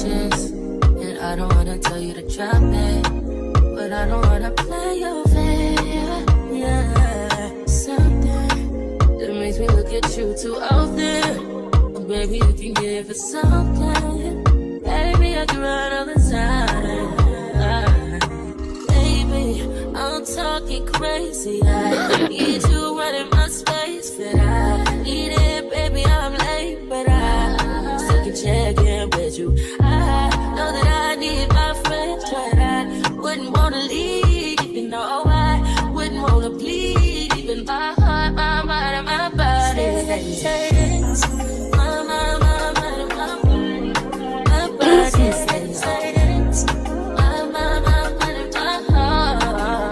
patience. And I don't wanna tell you to drop it, but I don't wanna play your fair. Yeah, something that makes me look at you too often. But baby, you can give it something. Baby, I can run all the time. Baby, I'm talking crazy. I need you running my space, but I need it, baby. I'm late, but I still can check in with you. I know that I need my friends, but I wouldn't wanna leave. You know, I wouldn't wanna bleed. Even my heart, my mind, and my body. My mind, my mind, and my body. My body says my mind, my mind, and my heart.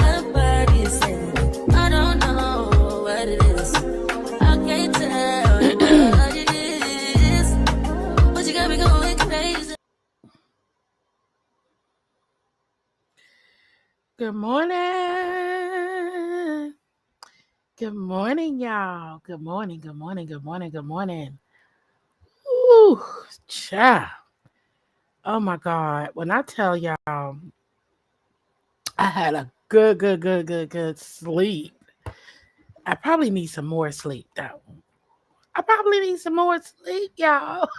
My body says I don't know what it is. I can't tell you what it is, but you got me going crazy. Good morning. Good morning, y'all. Good morning, good morning, good morning, good morning. Ooh, child. Oh my God. When I tell y'all, I had a good sleep. I probably need some more sleep, though. I probably need some more sleep, y'all.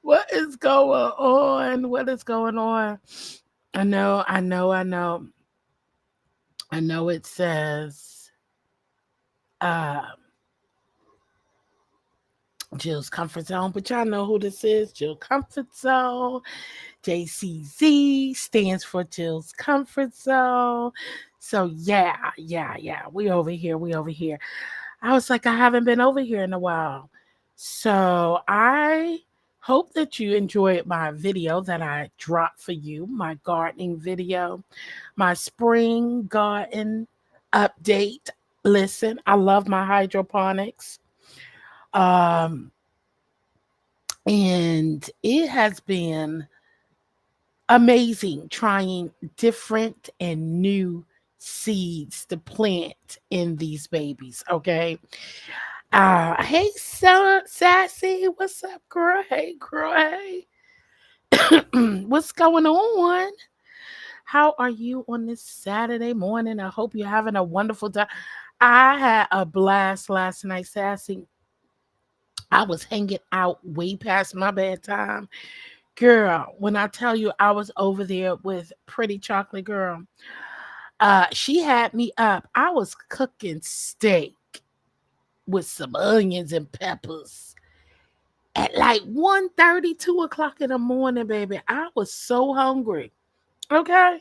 What is going on? What is going on? I know. I know it says Jill's Comfort Zone, but y'all know who this is. Jill Comfort Zone. JCZ stands for Jill's Comfort Zone. So yeah. We over here. I was like, I haven't been over here in a while. So I hope that you enjoyed my video that I dropped for you, my gardening video, my spring garden update. Listen, I love my hydroponics. Um, and it has been amazing trying different and new seeds to plant in these babies. Okay. Hey, son, Sassy, what's up, girl? Hey, girl, hey. What's going on? How are you on this Saturday morning? I hope you're having a wonderful time. I had a blast last night, Sassy. I was hanging out way past my bedtime. Girl, when I tell you I was over there with Pretty Chocolate Girl, she had me up. I was cooking steak with some onions and peppers at like 1:30, 2 o'clock in the morning, baby. I was so hungry. Okay.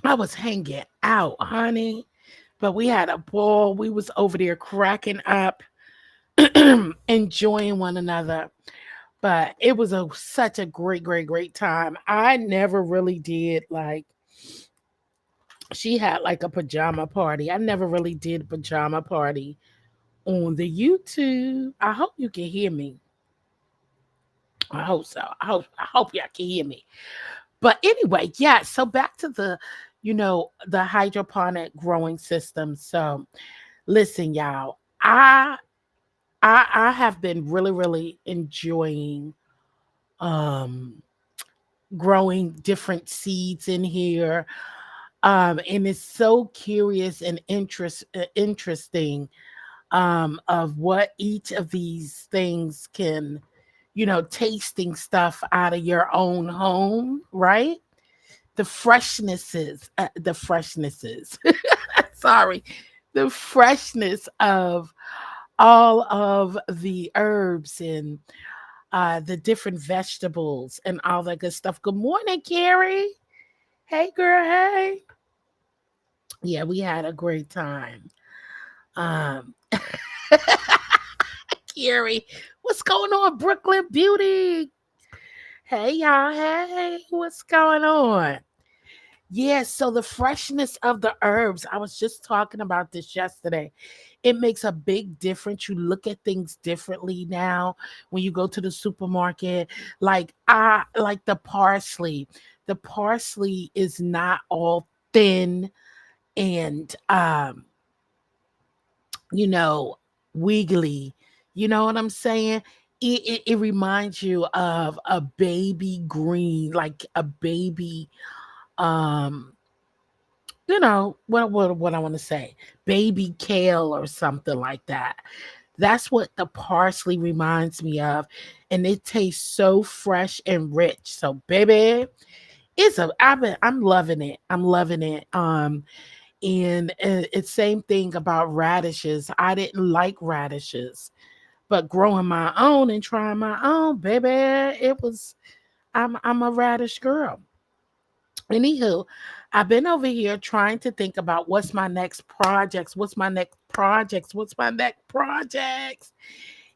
I was hanging out, honey. But we had a ball. We was over there cracking up, enjoying one another. But it was such a great time. I never really did like, she had like a pajama party. I never really did a pajama party on the YouTube. I hope you can hear me. I hope so. I hope y'all can hear me. But anyway, yeah. So back to the hydroponic growing system. So listen, y'all. I have been really enjoying um growing different seeds in here. And it's so curious and interesting of what each of these things can, tasting stuff out of your own home, right? The freshnesses, sorry, the freshness of all of the herbs and the different vegetables and all that good stuff. Good morning, Carrie. Hey, girl. Hey. Yeah, we had a great time. Um, Carrie, what's going on, Brooklyn Beauty? Hey, y'all. Hey, what's going on? Yeah, so the freshness of the herbs, I was just talking about this yesterday. It makes a big difference. You look at things differently now when you go to the supermarket. Like I like the parsley. The parsley is not all thin and you know, wiggly. You know what I'm saying? It reminds you of a baby green, like a baby, um, what I want to say, baby kale or something like that. That's what the parsley reminds me of, and it tastes so fresh and rich. So, baby, I'm loving it. I'm loving it. And it's same thing about radishes. I didn't like radishes, but growing my own and trying my own, baby, it was. I'm a radish girl. Anywho, I've been over here trying to think about what's my next projects, what's my next projects, what's my next projects.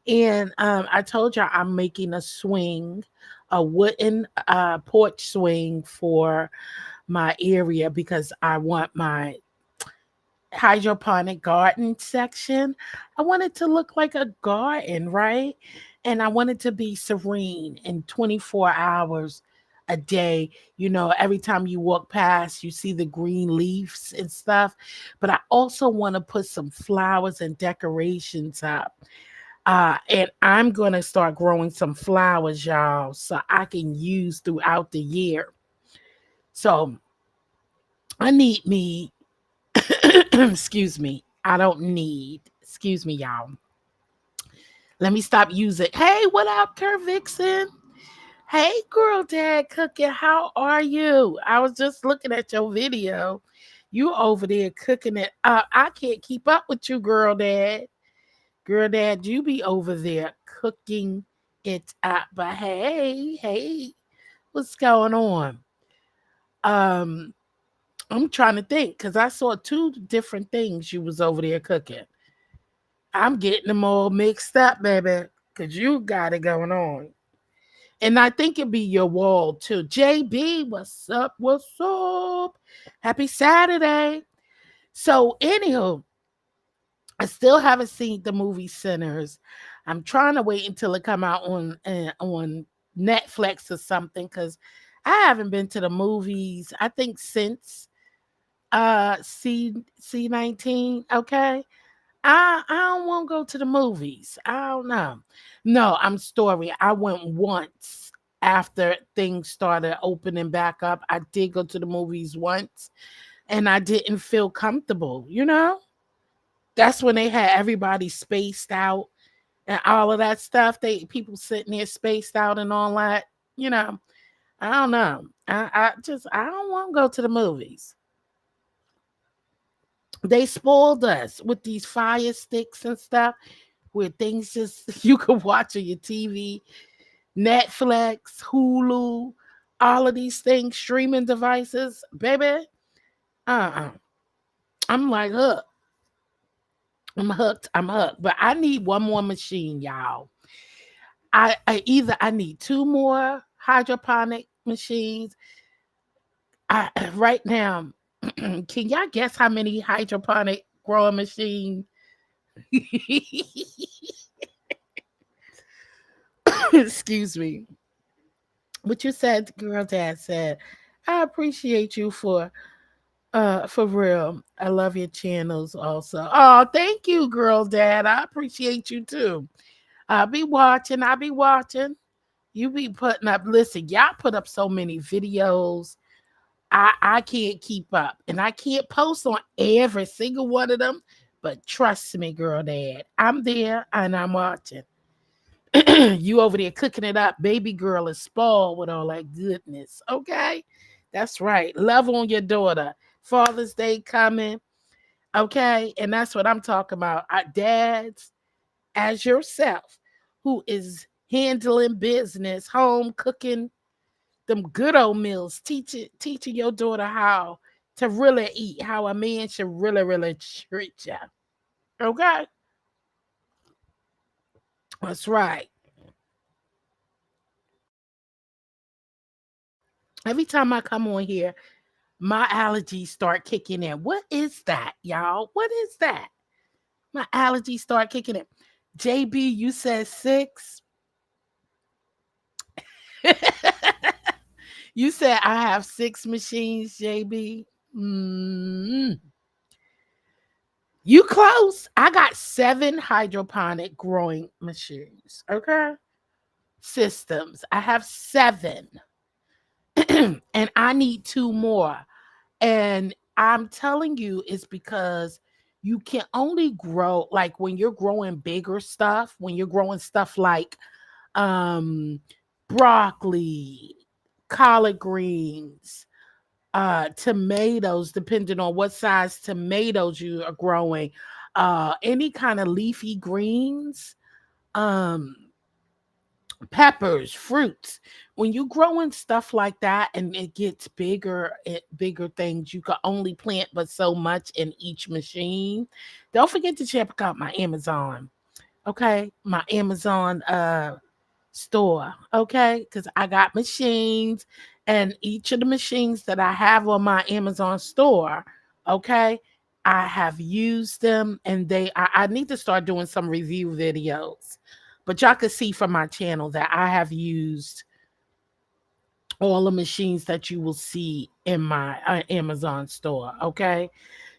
And I told you I'm making a swing, a wooden porch swing for my area because I want my hydroponic garden section. I want it to look like a garden, right? And I want it to be serene in 24 hours a day. Every time you walk past, you see the green leaves and stuff. But I also want to put some flowers and decorations up. And I'm going to start growing some flowers, y'all, so I can use throughout the year. So I need me excuse me. I don't need, excuse me, y'all. Let me stop using. Hey, what up, Kurt Vixen? Hey, girl, dad cooking. How are you? I was just looking at your video. You over there cooking it up. I can't keep up with you, girl, dad. Girl, dad, you be over there cooking it up. But hey, what's going on? Um, I'm trying to think because I saw two different things you was over there cooking. I'm getting them all mixed up, baby, because you got it going on. And I think it'd be your wall too. JB, what's up? What's up? Happy Saturday. So, anyhow, I still haven't seen the movie Sinners. I'm trying to wait until it come out on Netflix or something because I haven't been to the movies. I think since C19. Okay, I don't want to go to the movies. I don't know. No, I'm story. I went once after things started opening back up. I did go to the movies once and I didn't feel comfortable. That's when they had everybody spaced out and all of that stuff. People sitting there spaced out and all that, you know. I don't know. I don't want to go to the movies. They spoiled us with these fire sticks and stuff where things just you could watch on your TV, Netflix, Hulu, all of these things, streaming devices, baby. Uh-uh. I'm like, hooked. I'm hooked. I'm hooked. But I need one more machine, y'all. I need two more hydroponic machines. Right now, can y'all guess how many hydroponic growing machines? Excuse me. What you said, girl dad said, I appreciate you for real. I love your channels also. Oh, thank you, girl dad. I appreciate you too. I'll be watching. You be putting up, listen, y'all put up so many videos. I can't keep up. And I can't post on every single one of them. But trust me, girl dad, I'm there and I'm watching. You over there cooking it up. Baby girl is spoiled with all that goodness. Okay? That's right. Love on your daughter. Father's Day coming. Okay? And that's what I'm talking about. Our dads, as yourself, who is handling business, home cooking, them good old meals, teaching your daughter how to really eat, how a man should really, really treat you. Okay? That's right. Every time I come on here, my allergies start kicking in. What is that, y'all? What is that? My allergies start kicking in. JB, you said 6. You said I have 6 machines, JB. You close. I got 7 hydroponic growing machines. Okay. Systems. I have 7. And I need 2 more. And I'm telling you, it's because you can only grow like when you're growing bigger stuff, when you're growing stuff like um broccoli, collard greens, tomatoes, depending on what size tomatoes you are growing, any kind of leafy greens, um, peppers, fruits. When you growing stuff like that and it gets bigger, bigger things, you can only plant but so much in each machine. Don't forget to check out my Amazon. Okay, my Amazon store, okay? Because I got machines, and each of the machines that I have on my Amazon store, okay, I have used them, and I need to start doing some review videos. But y'all can see from my channel that I have used all the machines that you will see in my Amazon store, okay?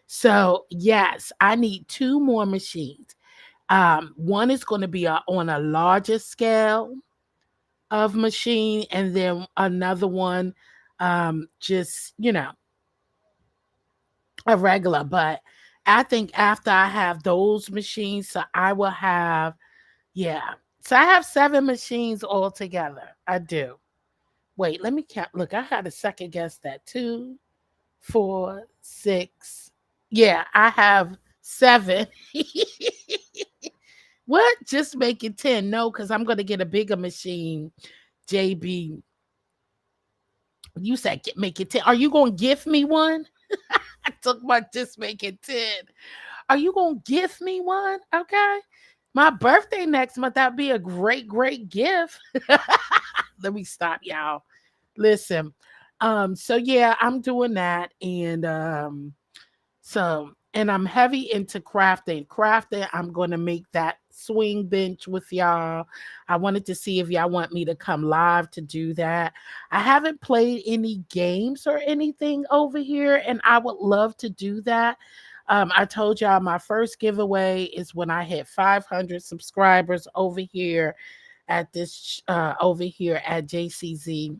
So, yes, I need 2 more machines. One is going to be on a larger scale of machine, and then another one, just a regular. But I think after I have those machines, so I will have, yeah, so I have 7 machines altogether. I do. Wait, let me count. Look, I had to second guess that. 2, 4, 6. Yeah, I have 7. What? Just make it 10. No, because I'm going to get a bigger machine. JB, you said make it 10. Are you going to give me one? I took my just make it 10. Are you going to give me one? Okay. My birthday next month, that'd be a great, great gift. Let me stop, y'all. Listen. So yeah, I'm doing that. And I'm heavy into crafting. Crafting, I'm going to make that swing bench with y'all. I wanted to see if y'all want me to come live to do that. I haven't played any games or anything over here, and I would love to do that. I told y'all my first giveaway is when I hit 500 subscribers over here at over here at JCZ.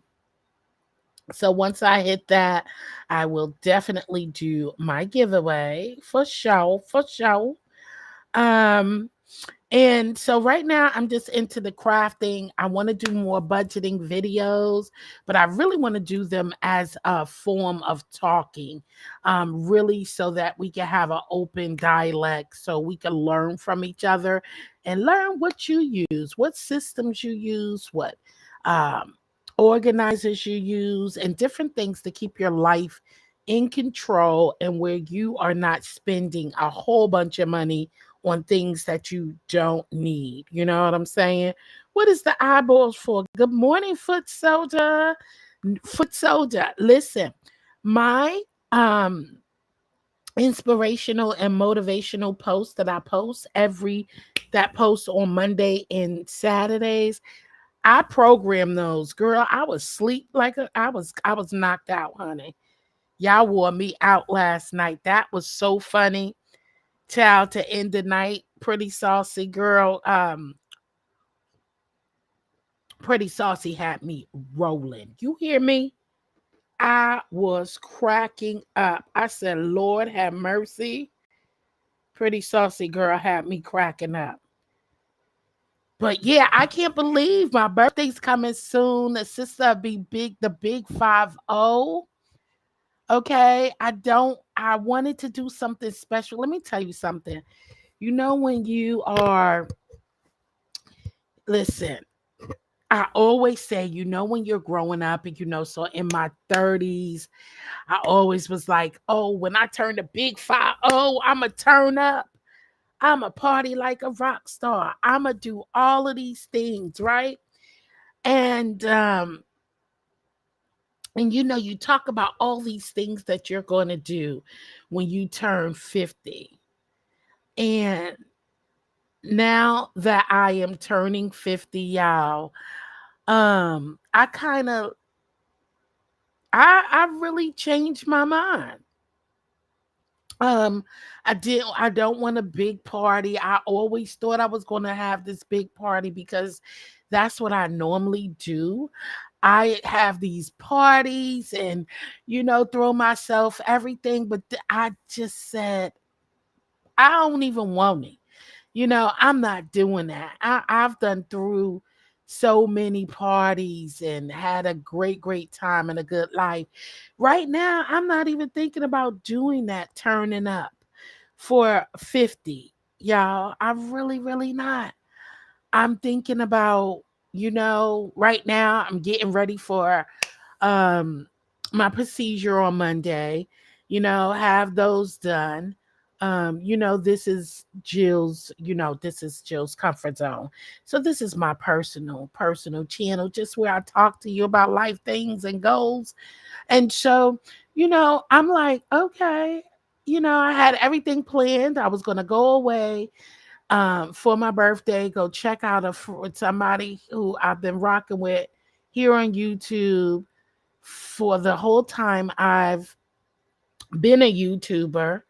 So once I hit that, I will definitely do my giveaway for sure, for sure. Um, and so right now I'm just into the crafting. I want to do more budgeting videos, but I really want to do them as a form of talking, really so that we can have an open dialect so we can learn from each other and learn what you use, what systems you use, what um, organizers you use, and different things to keep your life in control and where you are not spending a whole bunch of money on things that you don't need. You know what I'm saying? What is the eyeballs for? Good morning, Foot Soldier. Foot Soldier. Listen, my inspirational and motivational post that I post that post on Monday and Saturdays, I program those. Girl, I was sleep like I was knocked out, honey. Y'all wore me out last night. That was so funny. Child, to end the night, pretty saucy girl. Pretty saucy had me rolling. You hear me? I was cracking up. I said, Lord have mercy. Pretty saucy girl had me cracking up. But yeah, I can't believe my birthday's coming soon. The sister be big, the big 5-0. Okay. I wanted to do something special. Let me tell you something. You know, when you are, listen, I always say, when you're growing up and, so in my 30s, I always was like, oh, when I turn the big 5-0, I'm going to turn up. I'm a party like a rock star. I'm going to do all of these things, right? And you talk about all these things that you're going to do when you turn 50. And now that I am turning 50, y'all, I kind of, I really changed my mind. Um, I don't want a big party. I always thought I was going to have this big party because that's what I normally do. I have these parties and, throw myself everything, but I just said, I don't even want it. I'm not doing that. I've done through so many parties and had a great, great time and a good life. Right now, I'm not even thinking about doing that, turning up for 50. Y'all, I'm really, really not. I'm thinking about, right now, I'm getting ready for um my procedure on Monday, have those done. This is Jill's comfort zone. So this is my personal channel, just where I talk to you about life things and goals. And so, I'm like, okay, I had everything planned. I was gonna go away for my birthday, go check out with somebody who I've been rocking with here on YouTube for the whole time I've been a YouTuber,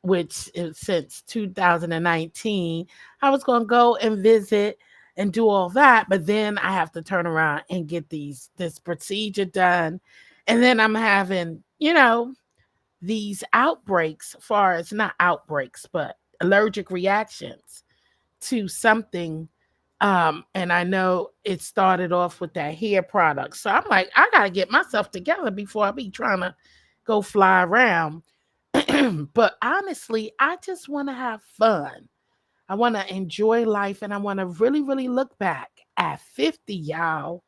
which is since 2019. I was going to go and visit and do all that, but then I have to turn around and get this procedure done. And then I'm having, these outbreaks, far as not outbreaks, but allergic reactions to something. And I know it started off with that hair product. So I'm like, I gotta get myself together before I be trying to go fly around. But honestly, I just want to have fun. I want to enjoy life and I want to really, really look back at 50, y'all.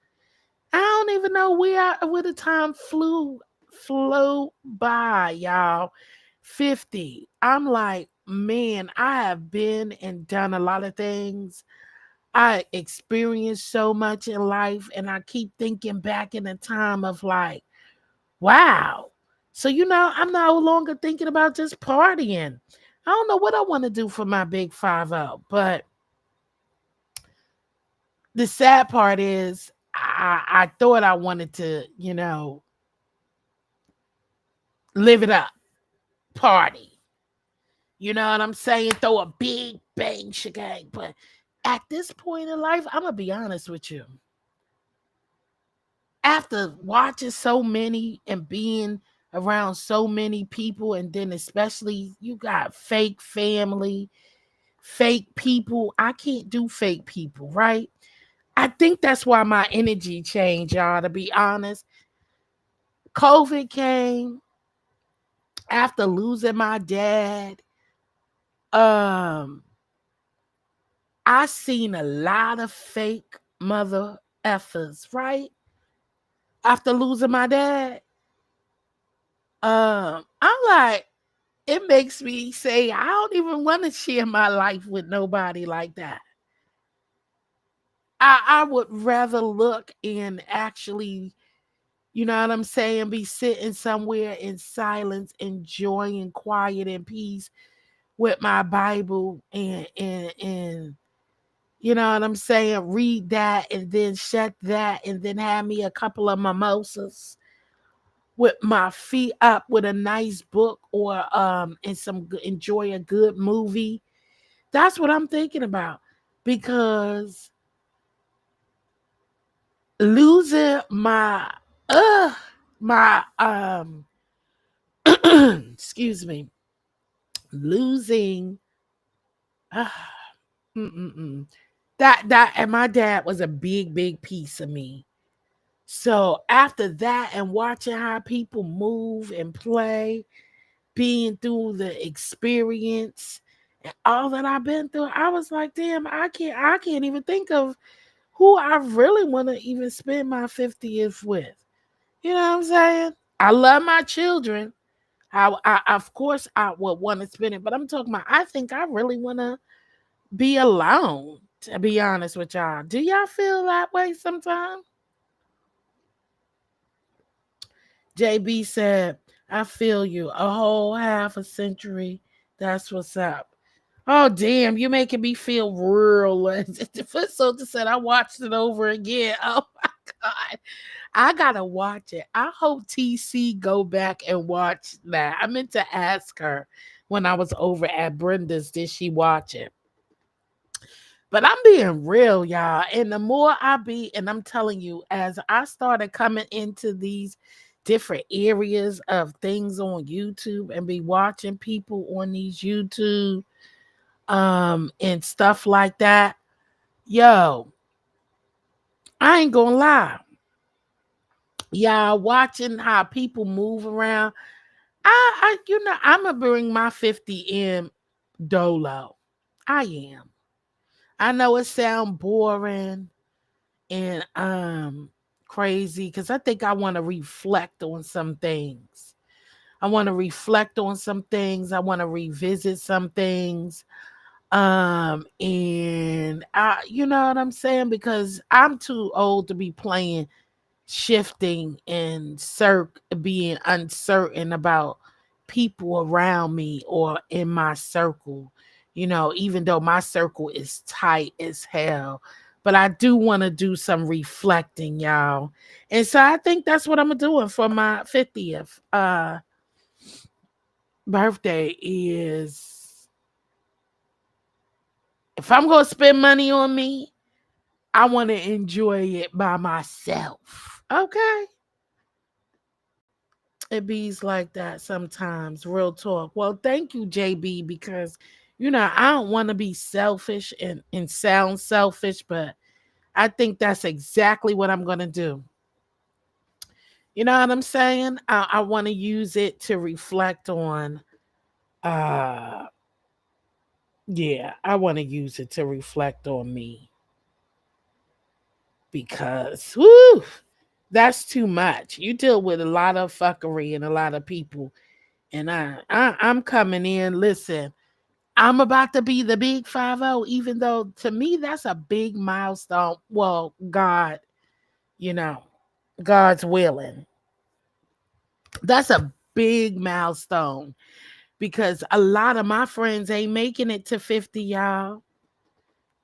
I don't even know where the time flew by, y'all. 50. I'm like, man, I have been and done a lot of things. I experienced so much in life, and I keep thinking back in the time of like, wow. So, I'm no longer thinking about just partying. I don't know what I want to do for my big 5-0, but the sad part is I thought I wanted to, live it up, party. You know what I'm saying? Throw a big bang shagang. But at this point in life, I'm going to be honest with you. After watching so many and being around so many people, and then especially you got fake family, fake people. I can't do fake people, right? I think that's why my energy changed, y'all, to be honest. COVID came after losing my dad. Um, I seen a lot of fake mother effers, right? After losing my dad. I'm like, it makes me say I don't even want to share my life with nobody like that. I would rather look and actually, you know what I'm saying, be sitting somewhere in silence, enjoying quiet and peace with my Bible and you know what I'm saying, read that and then shut that and then have me a couple of mimosas with my feet up with a nice book or and enjoy a good movie. That's what I'm thinking about because losing uh my excuse me, losing uh, that and my dad was a big piece of me. So after that and watching how people move and play, being through the experience and all that I've been through, I was like, damn, I can't even think of who I really want to even spend my 50th with. You know what I'm saying? I love my children. I of course I would want to spend it, but I'm talking about I think I really want to be alone, to be honest with y'all. Do y'all feel that way sometimes? JB said, I feel you. A whole half a century. That's what's up. Oh damn, you making me feel real. Footsoldier said I watched it over again. Oh my god. I gotta watch it. I hope TC go back and watch that. I meant to ask her when I was over at Brenda's. Did she watch it? But I'm being real, y'all. And the more I be, and I'm telling you, as I started coming into these different areas of things on YouTube and be watching people on these YouTube and stuff like that, yo, I ain't gonna lie. Y'all watching how people move around. I'm gonna bring my 50M dolo. I am. I know it sound boring and crazy because I think I want to reflect on some things. I want to reflect on some things. I want to revisit some things. And I, you know what I'm saying? Because I'm too old to be playing shifting and being uncertain about people around me or in my circle, even though my circle is tight as hell. But I do want to do some reflecting, y'all. And so I think that's what I'm doing for my 50th birthday is if I'm going to spend money on me, I want to enjoy it by myself. Okay? It bees like that sometimes, real talk. Well, thank you, JB, because I don't want to be selfish and sound selfish, but I think that's exactly what I'm gonna do. You know what I'm saying? I want to use it to reflect on uh yeah, I want to use it to reflect on me because whoo, that's too much. You deal with a lot of fuckery and a lot of people. And I'm coming in. Listen, I'm about to be the big 50, even though to me that's a big milestone. Well, you know, God's willing. That's a big milestone because a lot of my friends ain't making it to 50, y'all.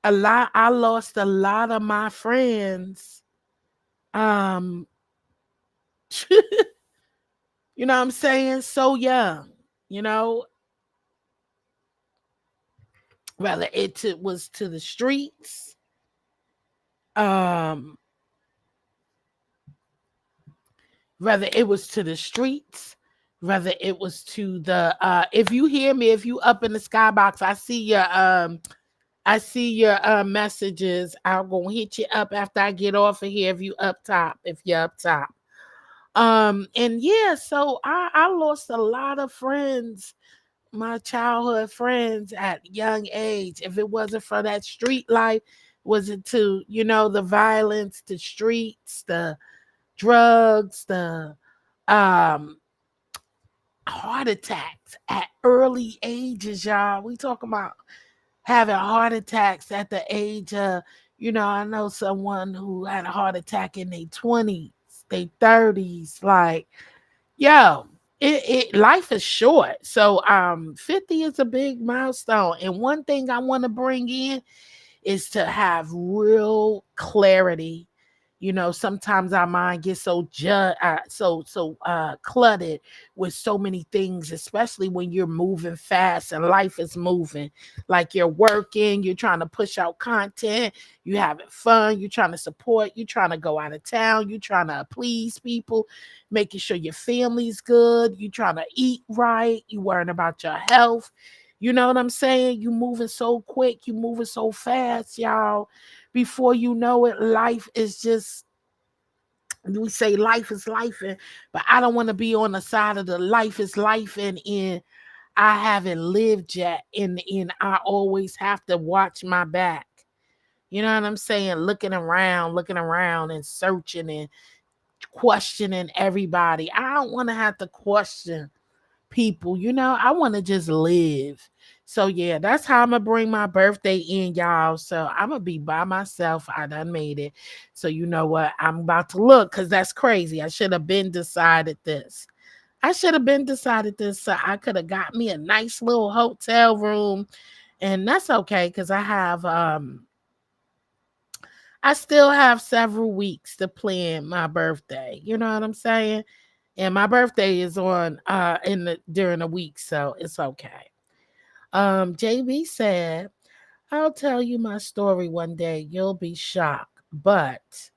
I lost a lot of my friends. Um, you know what I'm saying? So young, you know, whether it was to the streets, um, whether it was to the streets, whether it was to the if you hear me, if you up in the skybox, I see your messages. I'm gonna hit you up after I get off of here if you're up top. And yeah, so I lost a lot of friends, my childhood friends at young age. If it wasn't for that street life, was it to, the violence, the streets, the drugs, the um heart attacks at early ages, y'all. We talking about having heart attacks at the age of, I know someone who had a heart attack in their 20s, their 30s. Like, yo, life is short. So 50 is a big milestone. And one thing I want to bring in is to have real clarity. Sometimes our mind gets so cluttered with so many things, especially when you're moving fast and life is moving. Like you're working, you're trying to push out content, you having fun, you're trying to support, you're trying to go out of town, you're trying to please people, making sure your family's good, you're trying to eat right, you worrying about your health. You know what I'm saying? You moving so quick, you moving so fast, y'all. Before you know it, life is just, we say life is life, but I don't want to be on the side of the life is life and I haven't lived yet. And I always have to watch my back. You know what I'm saying? Looking around and searching and questioning everybody. I don't want to have to question people. I want to just live. So yeah, that's how I'm gonna bring my birthday in, y'all. So I'm gonna be by myself. I done made it. So you know what? I'm about to look because that's crazy. I should have been decided this. So I could have got me a nice little hotel room. And that's okay because I still have several weeks to plan my birthday. You know what I'm saying? And my birthday is on during the week, so it's okay. JB said, I'll tell you my story one day. You'll be shocked. But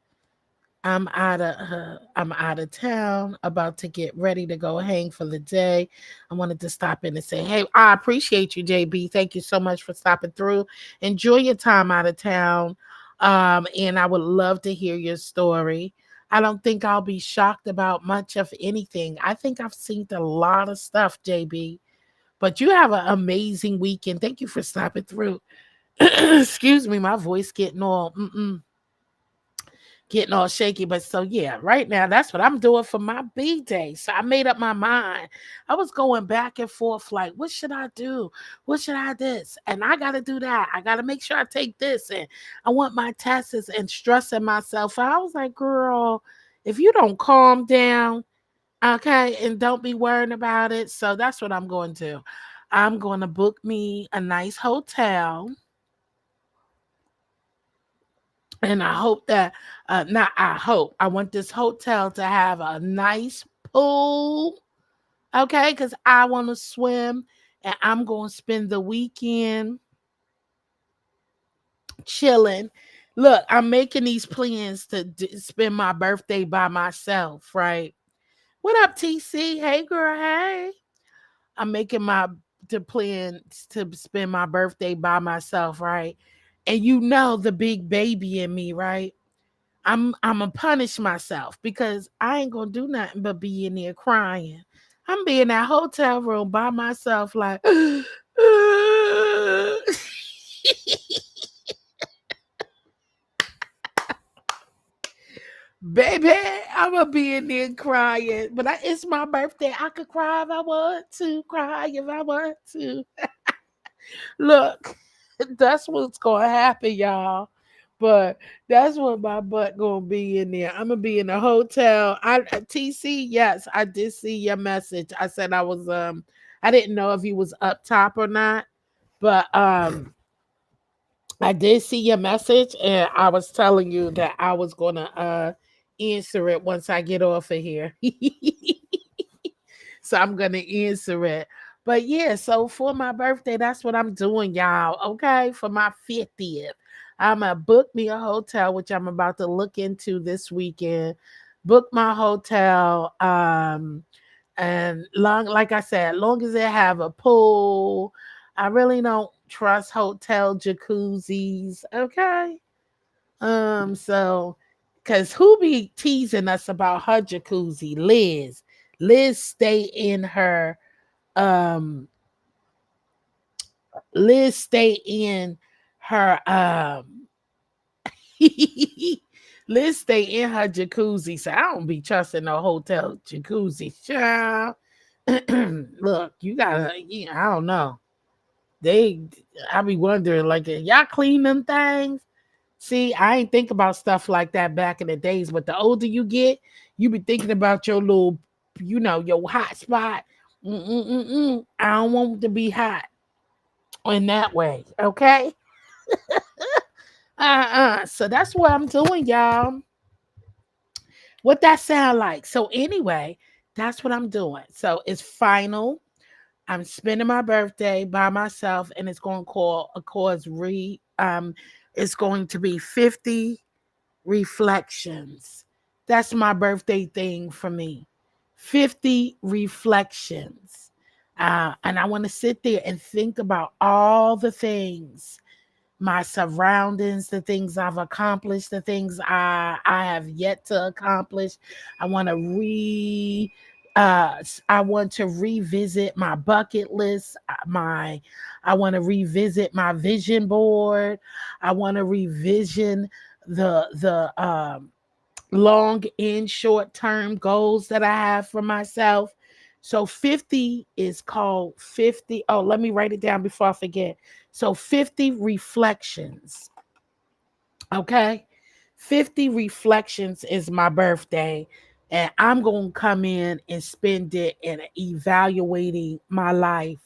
I'm out of town, about to get ready to go hang for the day. I wanted to stop in and say, hey, I appreciate you, JB. Thank you so much for stopping through. Enjoy your time out of town. And I would love to hear your story. I don't think I'll be shocked about much of anything. I think I've seen a lot of stuff, JB. But you have an amazing weekend. Thank you for stopping through. Excuse me, my voice getting all shaky. But so yeah, right now that's what I'm doing for my B day. So I made up my mind. I was going back and forth, like, what should I do? What should I this? And I gotta do that. I gotta make sure I take this, and I want my tests and stressing myself. I was like, girl, if you don't calm down, okay, and don't be worrying about it. So that's what I'm going to. I'm going to book me a nice hotel, and I hope that not I hope I want this hotel to have a nice pool, okay, because I want to swim, and I'm going to spend the weekend chilling. Look, I'm making these plans to spend my birthday by myself, right? What up, TC? Hey, girl. Hey, I'm making my the plans to spend my birthday by myself, right? And you know the big baby in me, right? I'm gonna punish myself because I ain't gonna do nothing but be in there crying. I'm be in that hotel room by myself, like, baby, I'm gonna be in there crying. But it's my birthday. I could cry if I want to, cry if I want to. Look, that's what's gonna happen, y'all. But that's what my butt gonna be in there. I'm gonna be in a hotel. TC, yes, I did see your message. I said I didn't know if you was up top or not, but I did see your message, and I was telling you that I was gonna answer it once I get off of here. So I'm gonna answer it. But yeah, so for my birthday, that's what I'm doing, y'all. Okay, for my 50th, I'm gonna book me a hotel, which I'm about to look into this weekend. Book my hotel, and long, like I said, long as they have a pool. I really don't trust hotel jacuzzis. Okay, so because who be teasing us about her jacuzzi? Liz stay in her um Liz stay in her Liz stay in her jacuzzi. So I don't be trusting no hotel jacuzzi. Child. Look, you gotta, I don't know. They I be wondering, like, y'all clean them things? See, I ain't think about stuff like that back in the days, but the older you get, you be thinking about your little, your hot spot. I don't want to be hot in that way. Okay. So that's what I'm doing, y'all. What that sound like? So anyway, that's what I'm doing. So it's final. I'm spending my birthday by myself, and it's going to it's going to be 50 reflections. That's my birthday thing for me. 50 reflections. And I want to sit there and think about all the things, my surroundings, the things I've accomplished, the things I have yet to accomplish. I want to I want to revisit my bucket list, I want to revisit my vision board. I want to revision the long and short term goals that I have for myself. So 50 is called 50. Oh, let me write it down before I forget. So 50 reflections. Okay. 50 reflections is my birthday. And I'm going to come in and spend it in evaluating my life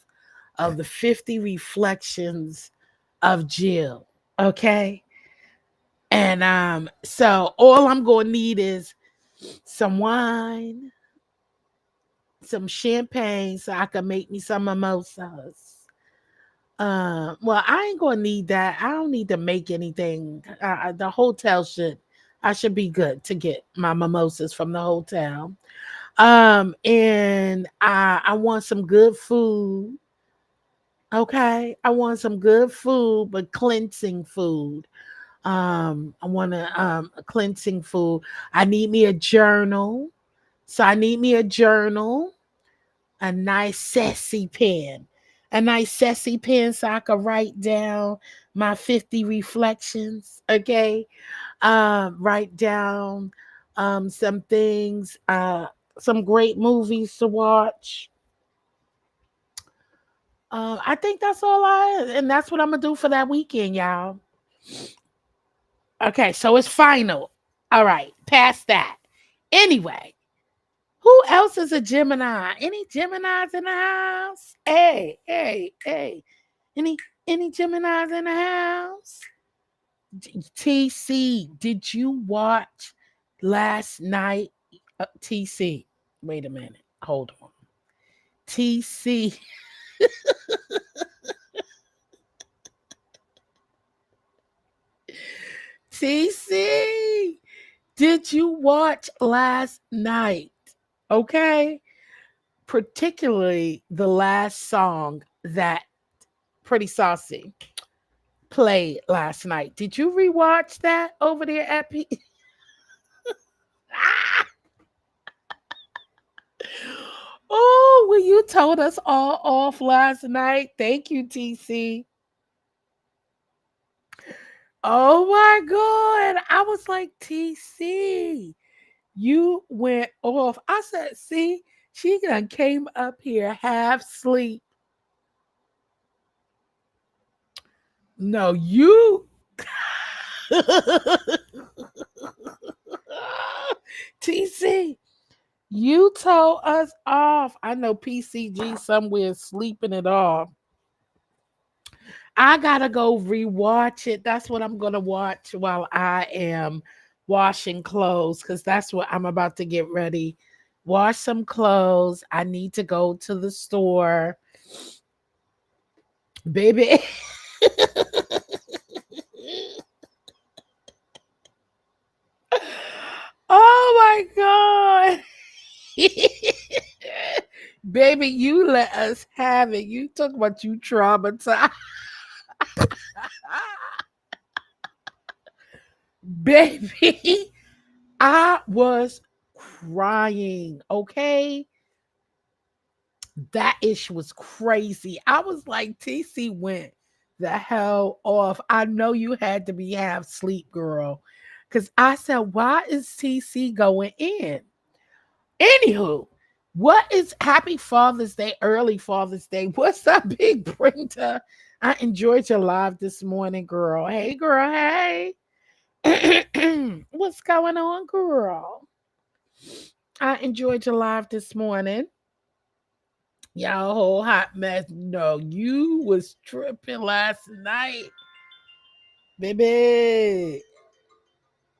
of the 50 reflections of Jill. Okay. And so all I'm going to need is some wine, some champagne so I can make me some mimosas. Well, I ain't gonna need that. I don't need to make anything. The hotel should. I should be good to get my mimosas from the hotel. And I want some good food. Okay, I want some good food, but cleansing food. I want a cleansing food. I need me a journal. So I need me a journal, a nice sassy pen, a nice sassy pen so I can write down my 50 reflections. Okay. Write down some things, some great movies to watch. I think that's all and that's what I'm gonna do for that weekend, y'all. Okay, so it's final. All right, past that. Anyway, who else is a Gemini? Any Geminis in the house? Hey, hey, hey. Any any Geminis in the house? TC, did you watch last night? TC, wait a minute. Hold on. TC, TC, did you watch last night? Okay. Particularly the last song that Pretty Saucy played last night. Did you rewatch that over there at P? Oh, well, you told us all off last night. Thank you, TC. Oh my God. I was like, TC, you went off. I said, see, she done came up here half sleep. No, you. TC, you told us off. I know PCG somewhere sleeping it off. I gotta go rewatch it. That's what I'm gonna watch while I am washing clothes because that's what I'm about to get ready. Wash some clothes. I need to go to the store. Baby. Oh my God. Baby, you let us have it. You talk about you traumatized. Baby, I was crying. Okay. That issue was crazy. I was like, TC went the hell off. I know you had to be half sleep, girl. Because I said, why is TC going in? Anywho, what is Happy Father's Day, early Father's Day? What's up, Big Brenda? I enjoyed your live this morning, girl. Hey, girl. Hey. What's going on, girl? I enjoyed your live this morning. Y'all whole hot mess. No, you was tripping last night, baby.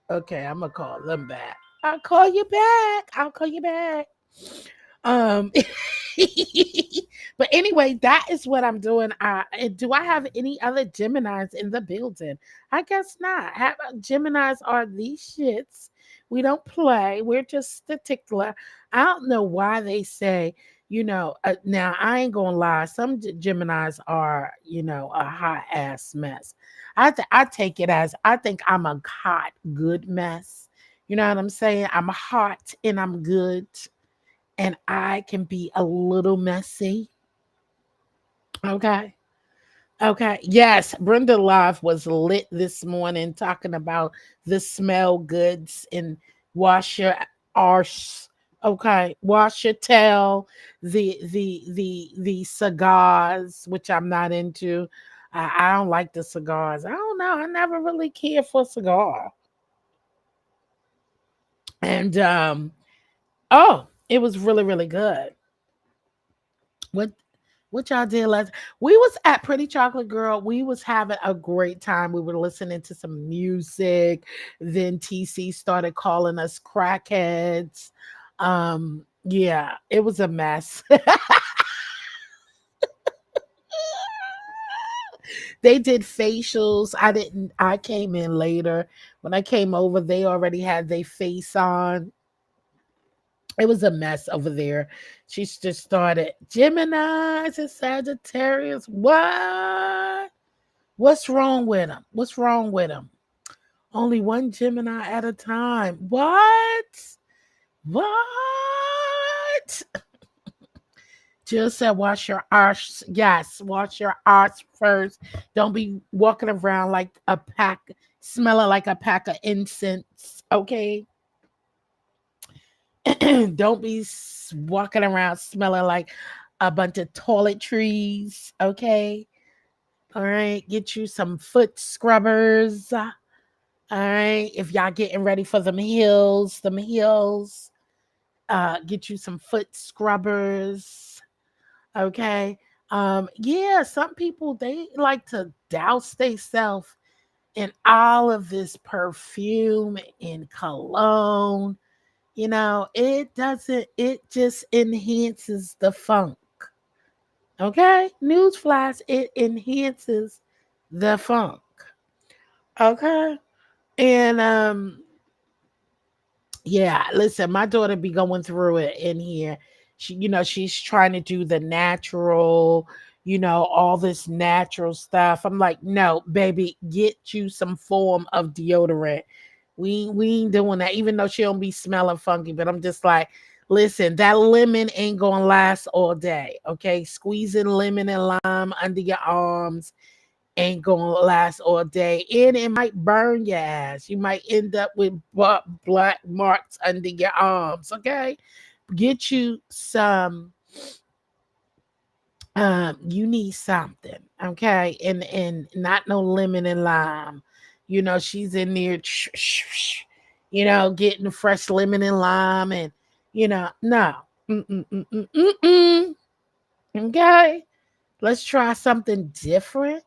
Okay, I'm gonna call them back. I'll call you back. I'll call you back. Um, but anyway, that is what I'm doing. Do I have any other Geminis in the building? I guess not. Geminis are these shits. We don't play. We're just the tickler. I don't know why they say, now I ain't gonna lie. Some Geminis are, a hot ass mess. I take it as I think I'm a hot, good mess. You know what I'm saying? I'm hot and I'm good and I can be a little messy. Okay. Okay. Yes, Brenda Live was lit this morning talking about the smell goods and wash your arse. Okay, wash your tail. The cigars, which I'm not into. I don't like the cigars. I don't know. I never really cared for cigar. And oh, it was really really good. What what y'all did last? We was at Pretty Chocolate Girl. We was having a great time. We were listening to some music. Then TC started calling us crackheads. Yeah, it was a mess. They did facials. I came in later. When I came over, they already had their face on. It was a mess over there. She's just started Gemini's and Sagittarius. What? What's wrong with them? What's wrong with them? Only one Gemini at a time. What? What? Jill said, wash your arse. Yes, wash your arse first. Don't be walking around like a pack, smelling like a pack of incense. Okay. Don't be walking around smelling like a bunch of toiletries. Okay. All right. Get you some foot scrubbers. All right. If y'all getting ready for them heels, get you some foot scrubbers. Okay. Yeah, some people they like to douse themselves in all of this perfume and cologne. It just enhances the funk. Okay? Newsflash, it enhances the funk. Okay? And yeah, listen, my daughter be going through it in here. She's trying to do the natural, all this natural stuff. I'm like, no, baby, get you some form of deodorant. We ain't doing that, even though she don't be smelling funky. But I'm just like, listen, that lemon ain't gonna last all day. Okay, squeezing lemon and lime under your arms ain't gonna last all day, and it might burn your ass. You might end up with black marks under your arms. Okay, get you some. You need something, okay, and not no lemon and lime. She's in there, getting fresh lemon and lime, and no, mm-mm. Okay, let's try something different.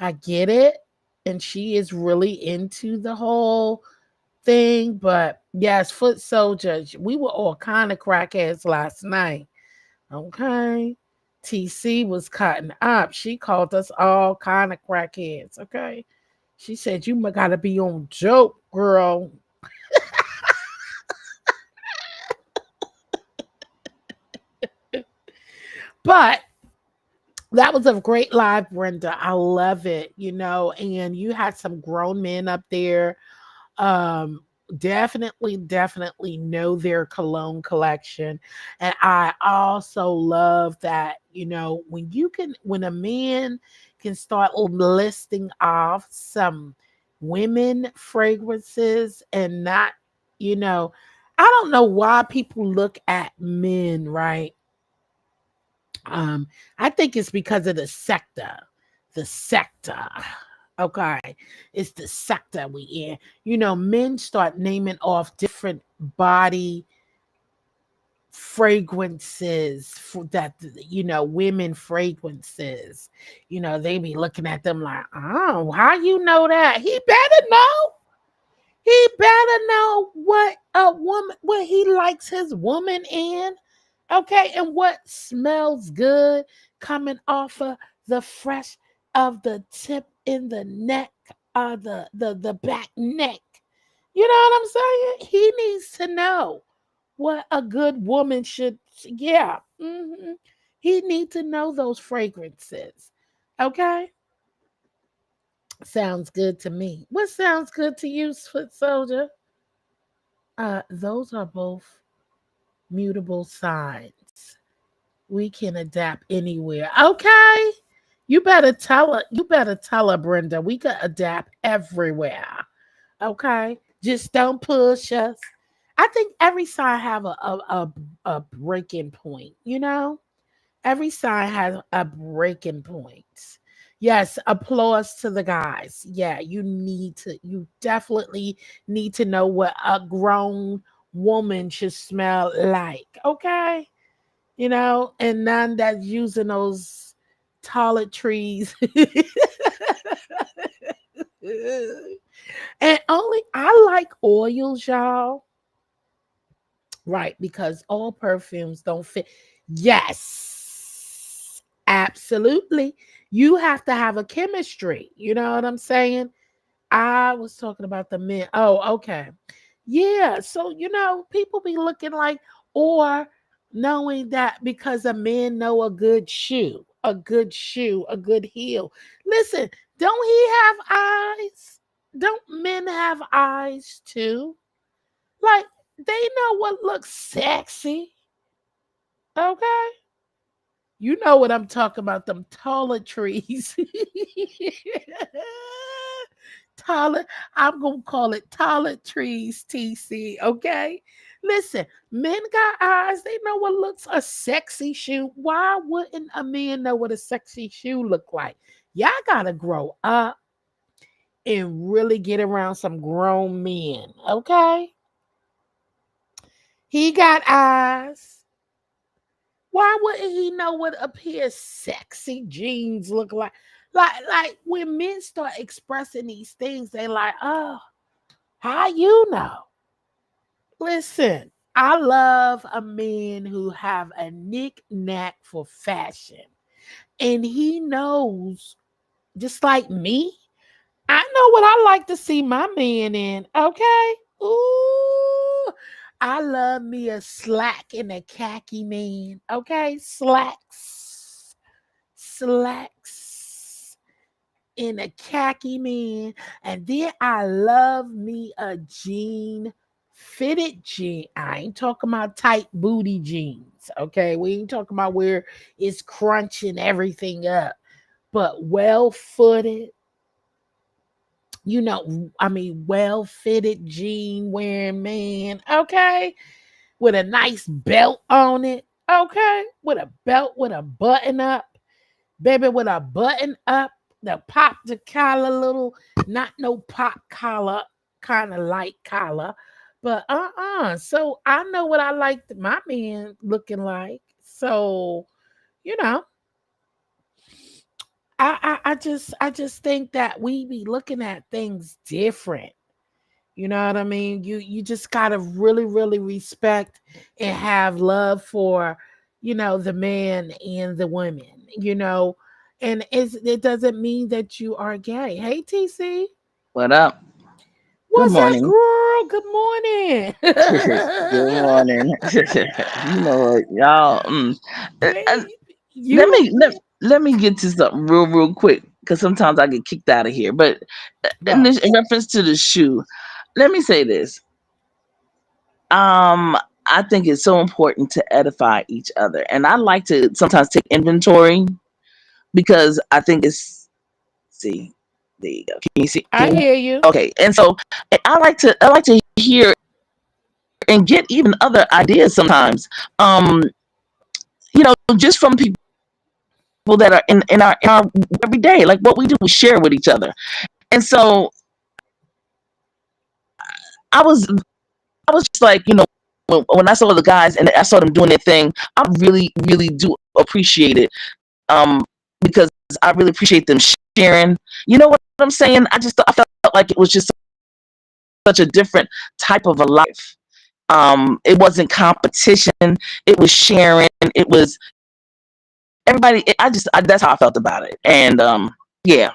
I get it. And she is really into the whole thing. But yes, Foot Soldier, we were all kind of crackheads last night. Okay. TC was cutting up. She called us all kind of crackheads. Okay. She said, you gotta be on joke, girl. But that was a great live, Brenda. I love it, and you had some grown men up there. Um, definitely know their cologne collection. And I also love that, when a man can start listing off some women fragrances and not, I don't know why people look at men, right? I think it's because of the sector. The sector. Okay. It's the sector we in. Men start naming off different body fragrances for that, women fragrances. They be looking at them like, oh, how you know that? He better know. He better know what he likes his woman in. Okay, and what smells good coming off of the fresh of the tip in the neck, the back neck. You know what I'm saying? He needs to know what a good woman should. Yeah, he needs to know those fragrances. Okay, sounds good to me. What sounds good to you, Foot Soldier? Those are both mutable signs. We can adapt anywhere. Okay. You better tell her, Brenda. We can adapt everywhere. Okay. Just don't push us. I think every sign have a breaking point. Every sign has a breaking point. Yes, applause to the guys. Yeah, you definitely need to know what a grown woman should smell like. Okay. And none that's using those toiletries. And only I like oils, y'all. Right, because all perfumes don't fit. Yes. Absolutely. You have to have a chemistry. You know what I'm saying? I was talking about the men. Oh, okay. Yeah. So, people be looking like, or knowing that because a man know a good heel. Listen, don't he have eyes? Don't men have eyes too? Like, they know what looks sexy. Okay. You know what I'm talking about, them toiletries. Toilet, I'm gonna call it toiletries, TC, okay? Listen, men got eyes, they know what looks a sexy shoe. Why wouldn't a man know what a sexy shoe look like? Y'all gotta grow up and really get around some grown men, okay? He got eyes. Why wouldn't he know what a pair of sexy jeans look like? Like when men start expressing these things, they like, oh, how you know? Listen, I love a man who have a knick-knack for fashion. And he knows, just like me, I know what I like to see my man in. Okay. Ooh, I love me a slack and a khaki man. Okay. Slacks in a khaki man. And then I love me a fitted jean. I ain't talking about tight booty jeans. Okay. We ain't talking about where it's crunching everything up, but well footed, well fitted jean wearing man, okay, with a nice belt on it, okay, with a belt with a button up, baby, with a button up, the pop the collar little, not no pop collar, kind of light collar, but so I know what I like my man looking like. So, you know, I just think that we be looking at things different. You know what I mean? You just gotta really, really respect and have love for, the man and the women, and it doesn't mean that you are gay. Hey TC. What up? Good What's up, morning. girl? Good morning. Good morning. You know what, y'all? And Babe, let you me let me get to something real quick because sometimes I get kicked out of here. But go. in reference to the shoe, let me say this. Um, I think it's so important to edify each other, and I like to sometimes take inventory because I think it's see. There you go. Can you see? Can I you hear me? hear you. Okay, and so I like to hear and get even other ideas sometimes. Just from people that are in our everyday, like what we do, we share with each other. And so I was I was just like, when I saw the guys and I saw them doing their thing, I really, really do appreciate it. Um, because I really appreciate them sharing. You know what I'm saying? I felt like it was just such a different type of a life. It wasn't competition. It was sharing. It was everybody. That's how I felt about it. And yeah,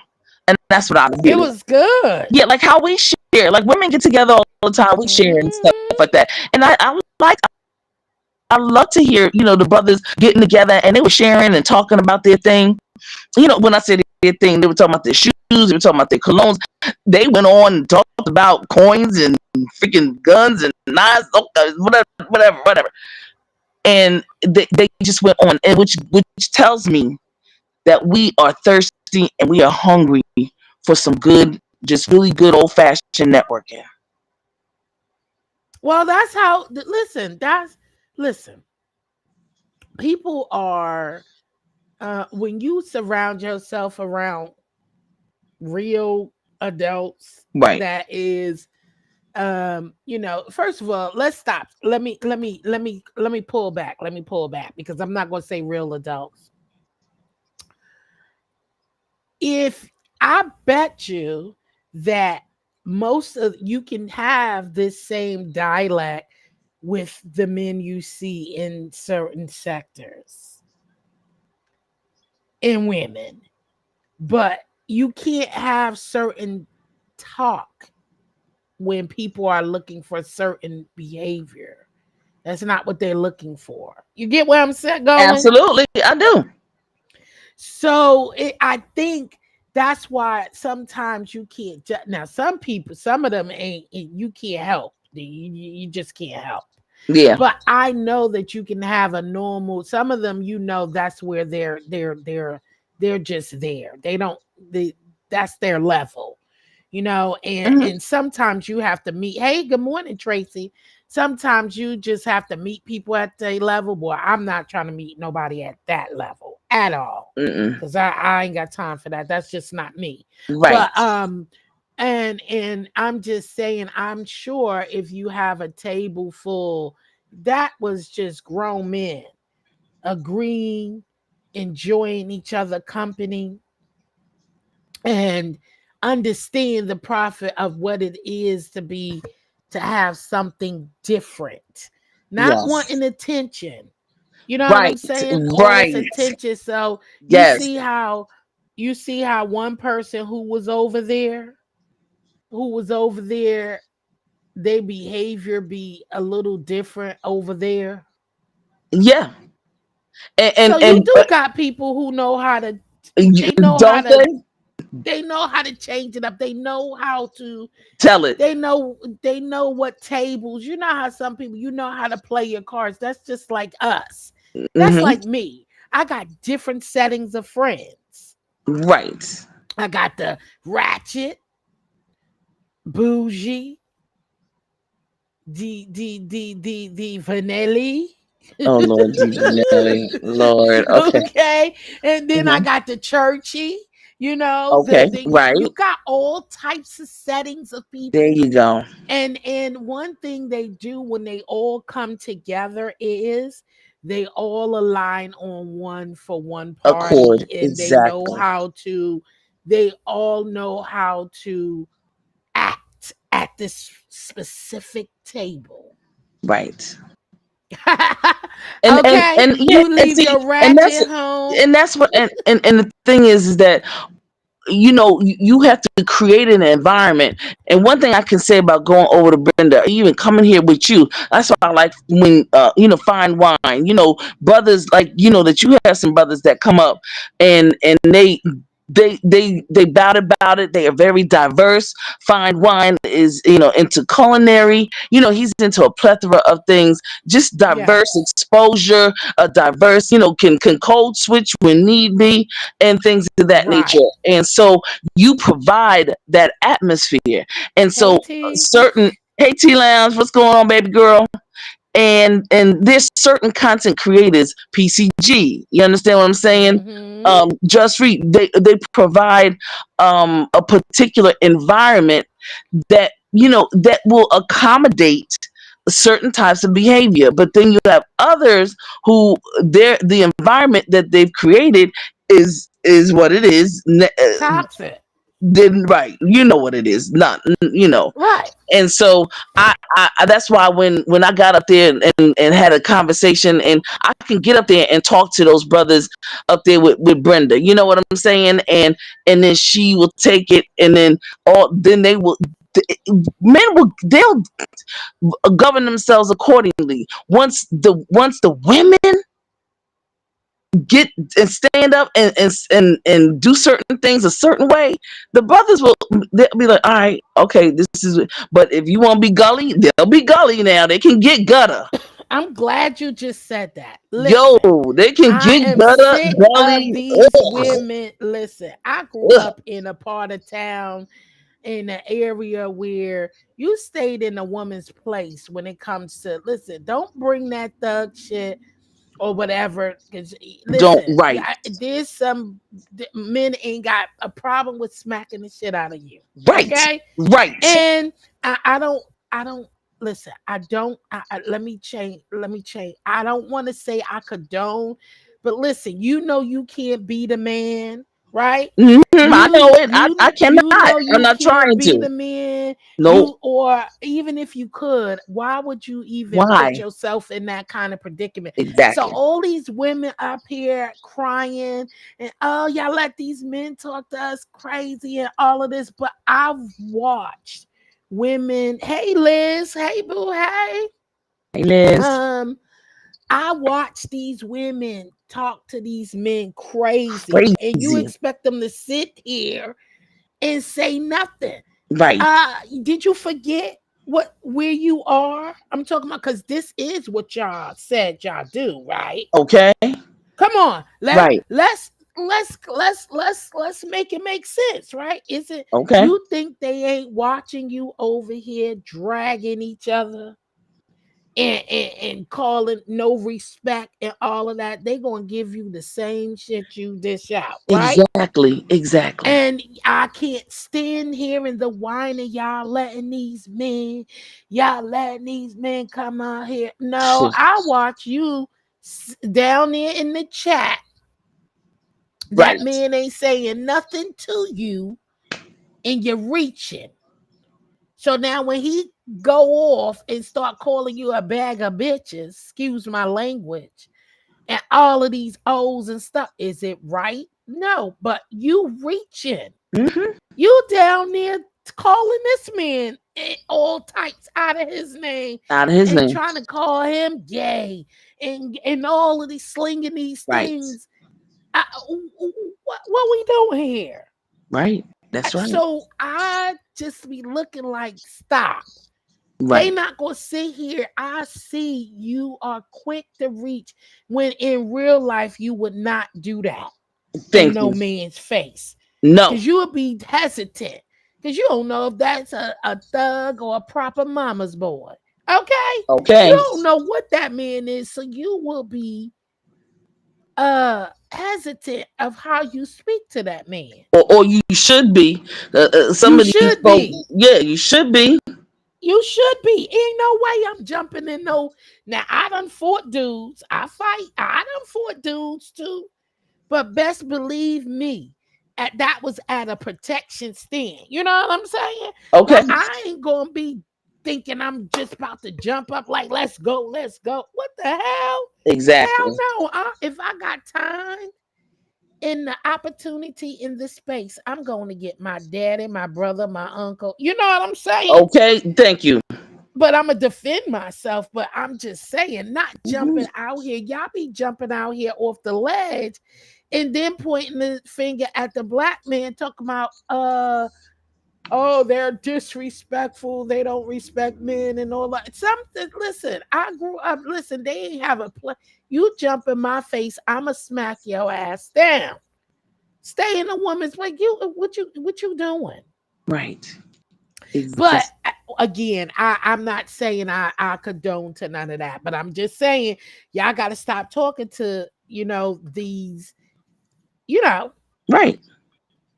and that's what I It really, was good. yeah, like how we share, like women get together all the time, we share and stuff Mhm. like that. And I love to hear, the brothers getting together and they were sharing and talking about their thing. When I said their thing, they were talking about their shoes, they were talking about their colognes. They went on and talked about coins and freaking guns and knives, whatever. And they just went on, and which tells me that we are thirsty and we are hungry for some good, just really good old fashioned networking. Well, that's how. Listen. People are when you surround yourself around real adults. Right. That is, first of all, let's stop. Let me pull back. Let me pull back because I'm not going to say real adults. If I bet you that most of you can have this same dialect with the men you see in certain sectors. in women, but you can't have certain talk when people are looking for certain behavior. That's not what they're looking for. You get where I'm going? Absolutely, I do. So I think that's why sometimes you can't. Now, some people, some of them ain't. You can't help. You just can't help. Yeah. But I know that you can have a normal. Some of them, that's where they're just there. They don't. That's their level. And sometimes you have to meet. Hey, good morning, Tracy. Sometimes you just have to meet people at their level. Boy, I'm not trying to meet nobody at that level at all, because I ain't got time for that. That's just not me. Right. But and I'm just saying, I'm sure if you have a table full, that was just grown men agreeing, enjoying each other company, and understand the profit of what it is to have something different, not Yes. wanting attention. You know what I'm Right. saying? All this Right. attention. So Yes. you see how one person who was over there, their behavior be a little different over there. Yeah. So you And do got people who know how to they know how don't to they they know how to change it up. They know how to tell it? they know what tables. You know how some people, how to play your cards. That's just like us. That's Mm-hmm. like me. I got different settings of friends. Right. I got the ratchet, bougie, the vanilla. Oh Lord, Nelly, Lord. Okay. Okay. And then I Mhm. got the churchy, Okay. Right. you got all types of settings of There people. you go. And one thing they do when they all come together is they all align on one party, Accord. and Exactly. they all know how to act at this specific table. Right. And Okay, yeah, you and leave see, your ratchet home. and that's what and the thing is that you have to create an environment. And one thing I can say about going over to Brenda, even coming here with you, that's why I like when fine wine, brothers, like, that you have some brothers that come up and they bout about it. They are very diverse. Fine wine is, into culinary. He's into a plethora of things. Just diverse Yes, exposure, a diverse, can code switch when need be, and things of that nature. right. And so you provide that atmosphere. And Hey so T. certain, hey T Lounge, what's going on, baby girl? And there's certain content creators, PCG. You understand what I'm saying? Mm-hmm. Just Read, they provide a particular environment that that will accommodate certain types of behavior. But then you have others who the environment that they've created is what it is. Toxic. Then right, you know what it is, not Right. and so that's why when I got up there and had a conversation, and I can get up there and talk to those brothers up there with Brenda, you know what I'm saying, and then she will take it, and then they will, men will, they'll govern themselves accordingly. Once the women get and stand up and do certain things a certain way, the brothers they'll be like, all right, okay, this is. But if you want to be gully, they'll be gully. Now they can get gutter. I'm glad you just said that. Yo, Listen, they can I get am gutter, sick of gully. these Ugh, women. Listen, I grew ugh. up in a part of town, in an area where you stayed in a woman's place when it comes to, listen, don't bring that thug shit or whatever. Because Don't listen, right, there's some men ain't got a problem with smacking the shit out of you. right, Okay. right, And I don't listen. Let me change. I don't want to say I condone, but listen, you can't beat a man right? I know it. I cannot. You know I'm you not can't trying be to. the man. Nope. Or even if you could, why would you even put Why? yourself in that kind of predicament? So Exactly. all these women up here crying and, oh, y'all let these men talk to us crazy and all of this, but I've watched women. Hey Liz, hey boo, hey. Hey, Liz. Um, I watch these women talk to these men crazy, and you Crazy. expect them to sit here and say nothing. Right. Did you forget where you are? I'm talking about, because this is what y'all said y'all do, right? Okay. Come on, Right. let's make it make sense, right? Is it Okay. you think they ain't watching you over here dragging each other? And calling no respect and all of that, they gonna give you the same shit you dish out, right? Exactly. Exactly. And I can't stand hearing the whining, y'all letting these men come out here. No, I watch you down there in the chat. That Right. man ain't saying nothing to you, and you're reaching. So now when he go off and start calling you a bag of bitches, excuse my language, and all of these O's and stuff, is it right? No, but you reaching. Mm-hmm. You down there calling this man all types out of his name Out of his and name. trying to call him gay and all of these slinging these Right. things. What we doing here? Right. That's right. So I just be looking like, stop. They Right. not gonna sit here. I see you are quick to reach when in real life you would not do that in Thank no you. man's face. No. Because you would be hesitant. Because you don't know if that's a thug or a proper mama's boy. Okay? Okay. You don't know what that man is. So you will be hesitant of how you speak to that man. Or you should be. Some You of these should folks, be. yeah, you should be. You should be. Ain't no way I'm jumping in no. Now I done fought dudes. I fight. I done fought dudes too. But best believe me, that was at a protection stand. You know what I'm saying? Okay. But I ain't gonna be thinking I'm just about to jump up like, let's go, let's go. What the hell? Exactly. Hell no. If I got time and the opportunity in this space, I'm going to get my daddy, my brother, my uncle. You know what I'm saying? Okay. Thank you. But I'm going to defend myself. But I'm just saying, not jumping Mhm. out here. Y'all be jumping out here off the ledge and then pointing the finger at the black man, talking about, oh, they're disrespectful. They don't respect men and all that. Something. Listen, I grew up. Listen, they ain't have a play. You jump in my face, I'ma smack your ass down. Stay in a woman's like what you doing? Right. But again, I'm not saying I condone to none of that, but I'm just saying y'all got to stop talking to these, Right.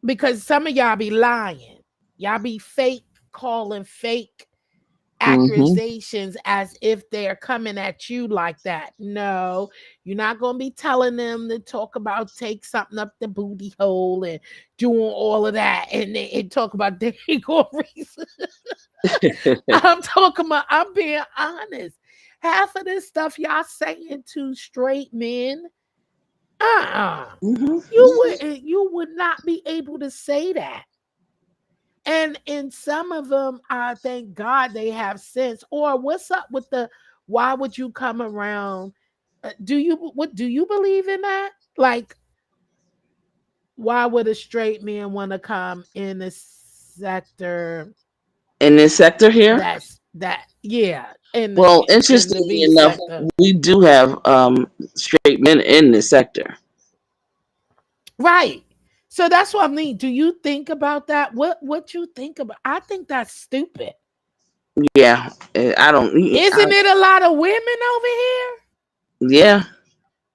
because some of y'all be lying. Y'all be fake calling fake Mm-hmm. accusations as if they're coming at you like that. No, you're not going to be telling them to talk about take something up the booty hole and doing all of that and talk about they going reason. I'm talking about, I'm being honest. Half of this stuff y'all saying to straight men, Mm-hmm. you would not be able to say that. And in some of them, I thank God they have sense. Or what's up with the why would you come around? Do you believe in that? Like, why would a straight man want to come in a sector In this sector here, yeah, well, in the interestingly B enough, sector. we do have straight men in this sector. Right. So that's what I mean. Do you think about that? What you think about? I think that's stupid. Yeah, I don't. Isn't it a lot of women over here? Yeah.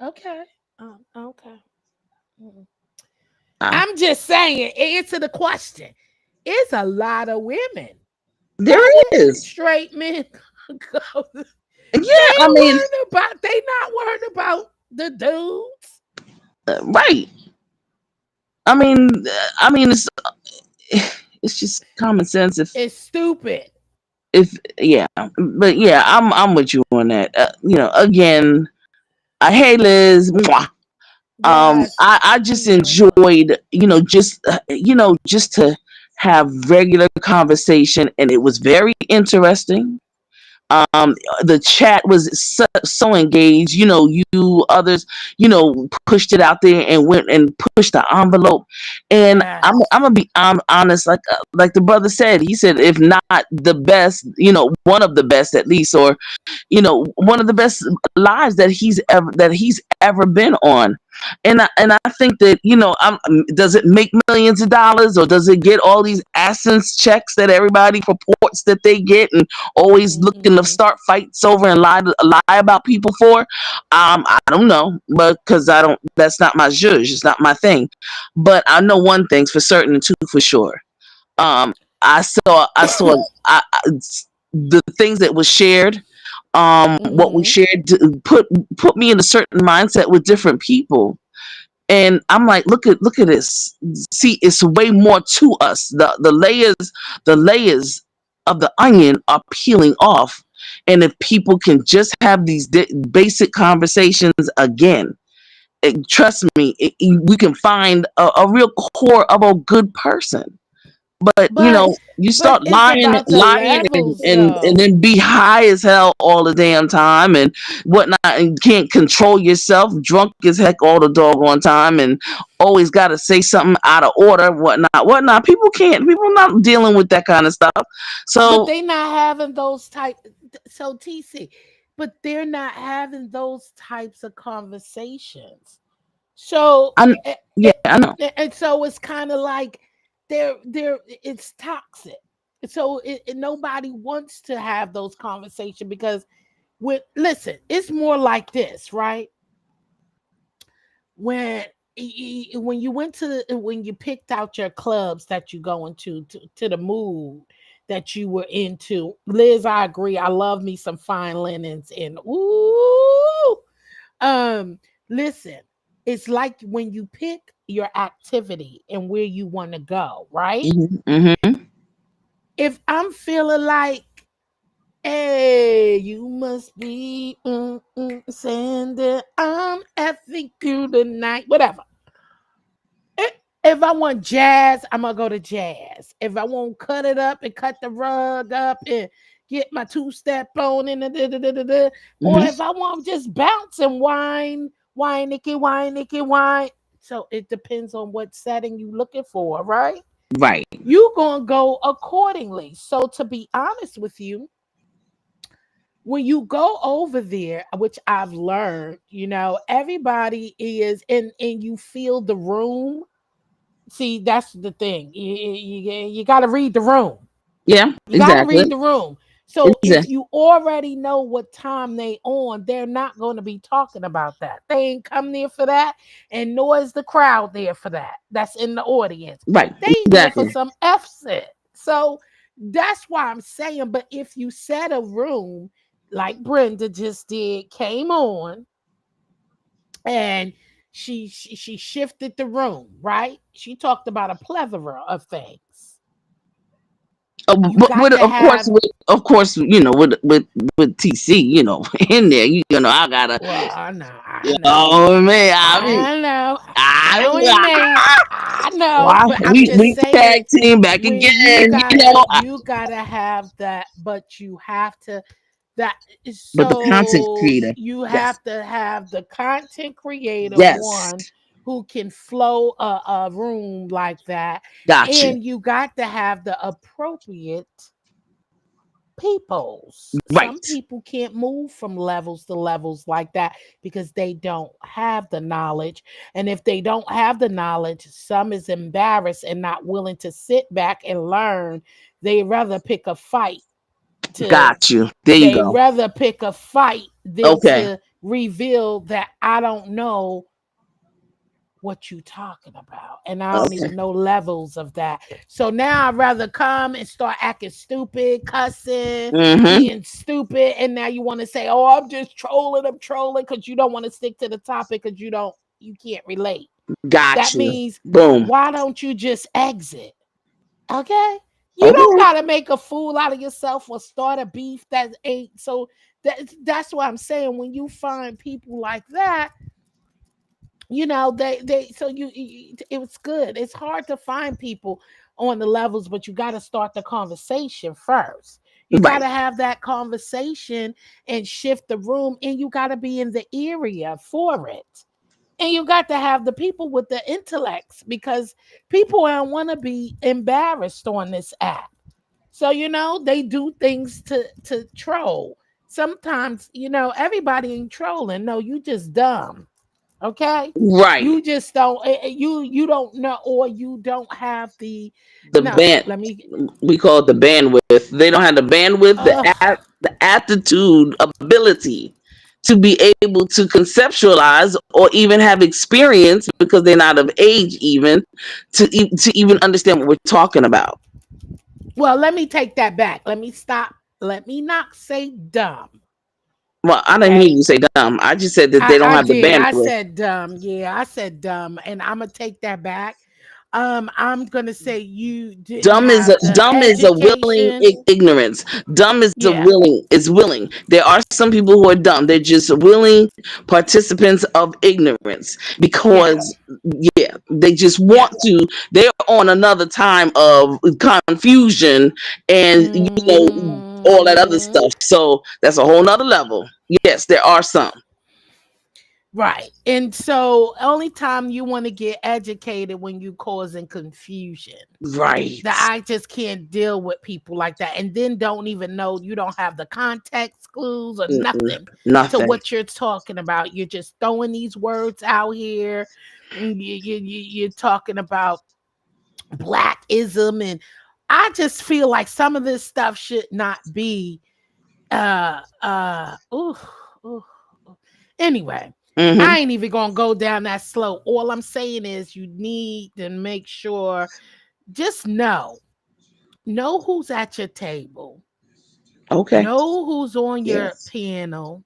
Okay. Okay. Mm. I, I'm just saying, answer the question. It's a lot of women. there Why wouldn't is. straight men go? Yeah. I mean, They not worried about the dudes. right. I mean, it's just common sense. It's stupid. If yeah, but yeah, I'm with you on that. Again, hey Liz, mwah. Yes, I just you know. enjoyed, just to have regular conversation, and it was very interesting. um the chat was so engaged. You others, pushed it out there and went and pushed the envelope. And Yes. I'm gonna be honest, like the brother said. He said, if not the best, one of the best at least, or one of the best lives that he's ever been on. And I think that, does it make millions of dollars, or does it get all these AdSense checks that everybody purports that they get, and always looking to Hmm. start fights over and lie about people for? I don't know, but because I don't, that's not my zhuzh, it's not my thing. But I know one thing's for certain and two for sure. um I saw the things that was shared. What we Hmm. shared put me in a certain mindset with different people. And I'm like, look at this. See, it's way more to us. The layers of the onion are peeling off. And if people can just have these basic conversations again, trust me, we can find a real core of a good person. But But you but start it's lying, about the lying, and, levels and and though. then be high as hell all the damn time and whatnot, and can't control yourself, drunk as heck all the doggone time, and always got to say something out of order, whatnot. People not dealing with that kind of stuff. But So they not having those type. So TC, but they're not having those types of conversations. So I, yeah, I know. and so it's kind of like they're it's toxic. So nobody wants to have those conversations because with listen, it's more like this, right? When when you went to when you picked out your clubs that you go into to the mood that you were into, Liz, I agree. I love me some fine linens and ooh. Um, listen, it's like when you pick your activity and where you want to go, right? Hmm. If I'm feeling like, hey, you must be saying that I'm effing you tonight, whatever. If I want jazz, I'm gonna go to jazz. If I want cut it up and cut the rug up and get my two step on and or if Hmm. I want just bounce and whine, Nicky, whine, Nicky, whine. So it depends on what setting you looking for, right? Right. You gonna go accordingly. So to be honest with you, when you go over there, which I've learned, everybody is and you feel the room. See, that's the thing. You got to read the room. Yeah, You got to exactly. read the room. So if Exactly. you already know what time they on, they're not going to be talking about that. They ain't come there for that, and nor is the crowd there for that. That's in the audience. Right. They there for Exactly. some F set. So that's why I'm saying. But if you set a room like Brenda just did, came on and she shifted the room, right? She talked about a plethora of things. You But got to have of course, with TC, in there, I gotta, well, I know, oh man, I know what you mean. I know, why but I'm just we saying tag team back when you again, gotta you gotta have that, but you have to that but the content so creator, you yes, have to have the content creator yes, one who can flow a room like that, got you, and you got to have the appropriate peoples. Some right, people can't move from levels to levels like that because they don't have the knowledge. And if they don't have the knowledge, some is embarrassed and not willing to sit back and learn. They rather pick a fight to got you. There you they go. rather pick a fight than Okay, to reveal that I don't know what you talking about and I don't okay. even know levels of that. So now I'd rather come and start acting stupid, cussing, Mm-hmm. being stupid, and now you want to say, oh, I'm just trolling, I'm trolling, because you don't want to stick to the topic because you can't relate. Got That you. means, Boom. why don't you just exit? Okay. You don't Okay. gotta make a fool out of yourself or start a beef that ain't so that's what I'm saying. When you find people like that, they so it was good. It's hard to find people on the levels, but you got to start the conversation first. You got Right. to have that conversation and shift the room, and you got to be in the area for it. And you got to have the people with the intellects, because people don't want to be embarrassed on this app. So they do things to troll. Sometimes everybody ain't trolling. No, you just dumb. Okay, Right. you just don't you don't know, or you don't have the The no band let me we call it the bandwidth. They don't have the bandwidth, uh the aptitude, ability to be able to conceptualize or even have experience because they're not of age even to even understand what we're talking about. well, let me take that back. Let me not say dumb. Well, I didn't hear Okay, you say dumb. I just said that they don't I have the did. I bandwidth. said dumb. Yeah, I said dumb, and I'm gonna take that back. I'm gonna say you didn't have the Dumb is a willing education. ignorance. Dumb is a Yeah. willing. There are some people who are dumb. They're just willing participants of ignorance Yeah. because yeah, they just Yeah. want to. They're on another time of confusion and all that other Hmm. stuff. So that's a whole nother level. Yes, there are some. Right. And so only time you want to get educated when you causing confusion. Right. That I just can't deal with people like that. And then don't even know, you don't have the context clues or Mm-mm, nothing to nothing. what you're talking about. You're just throwing these words out here. You're talking about blackism, and I just feel like some of this stuff should not be ooh, ooh. Anyway, Hmm. I ain't even gonna go down that slow. All I'm saying is you need to make sure, just know who's at your table, Okay. know who's on your Yes. piano.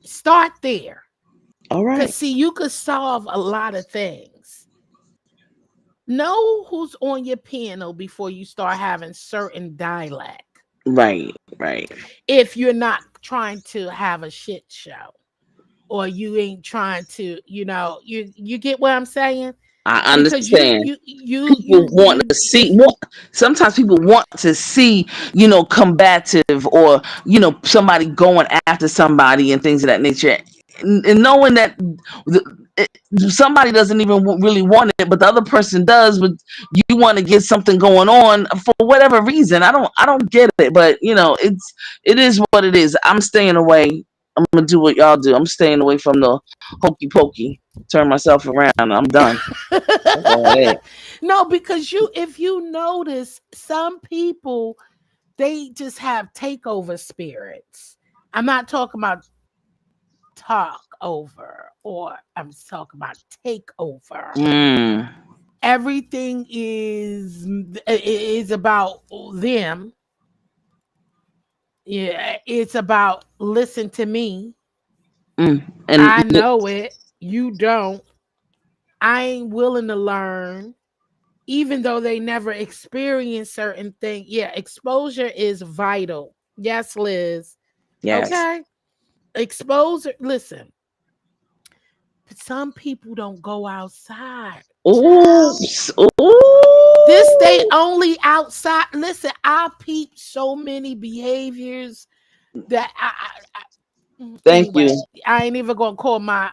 Start there. All right. Because see, you could solve a lot of things. Know who's on your piano before you start having certain dialect. Right. Right. If you're not trying to have a shit show, or you ain't trying to, you get what I'm saying? I Because you understand. you you People you want you to see if want sometimes people want to see, combative or, somebody going after somebody and things of that nature. And knowing that it, somebody doesn't even really want it, but the other person does, but you want to get something going on for whatever reason. I don't get it, but it is what it is. I'm staying away. I'm gonna do what y'all do. I'm staying away from the hokey pokey. Turn myself around. I'm done. That's all it is. no, because if you notice, some people, they just have takeover spirits. I'm not talking about talk over, or I'm talking about takeover. Mm. Everything is about them. Yeah, it's about listen to me. Mm. And I know it. You don't. I ain't willing to learn, even though they never experience certain things. Yeah, exposure is vital. Yes, Liz. yes. Okay. Exposure. Listen, some people don't go outside, child. Oops. This they Ooh. only outside. Listen, I peep so many behaviors that Thank you. anyway, I ain't even gonna call I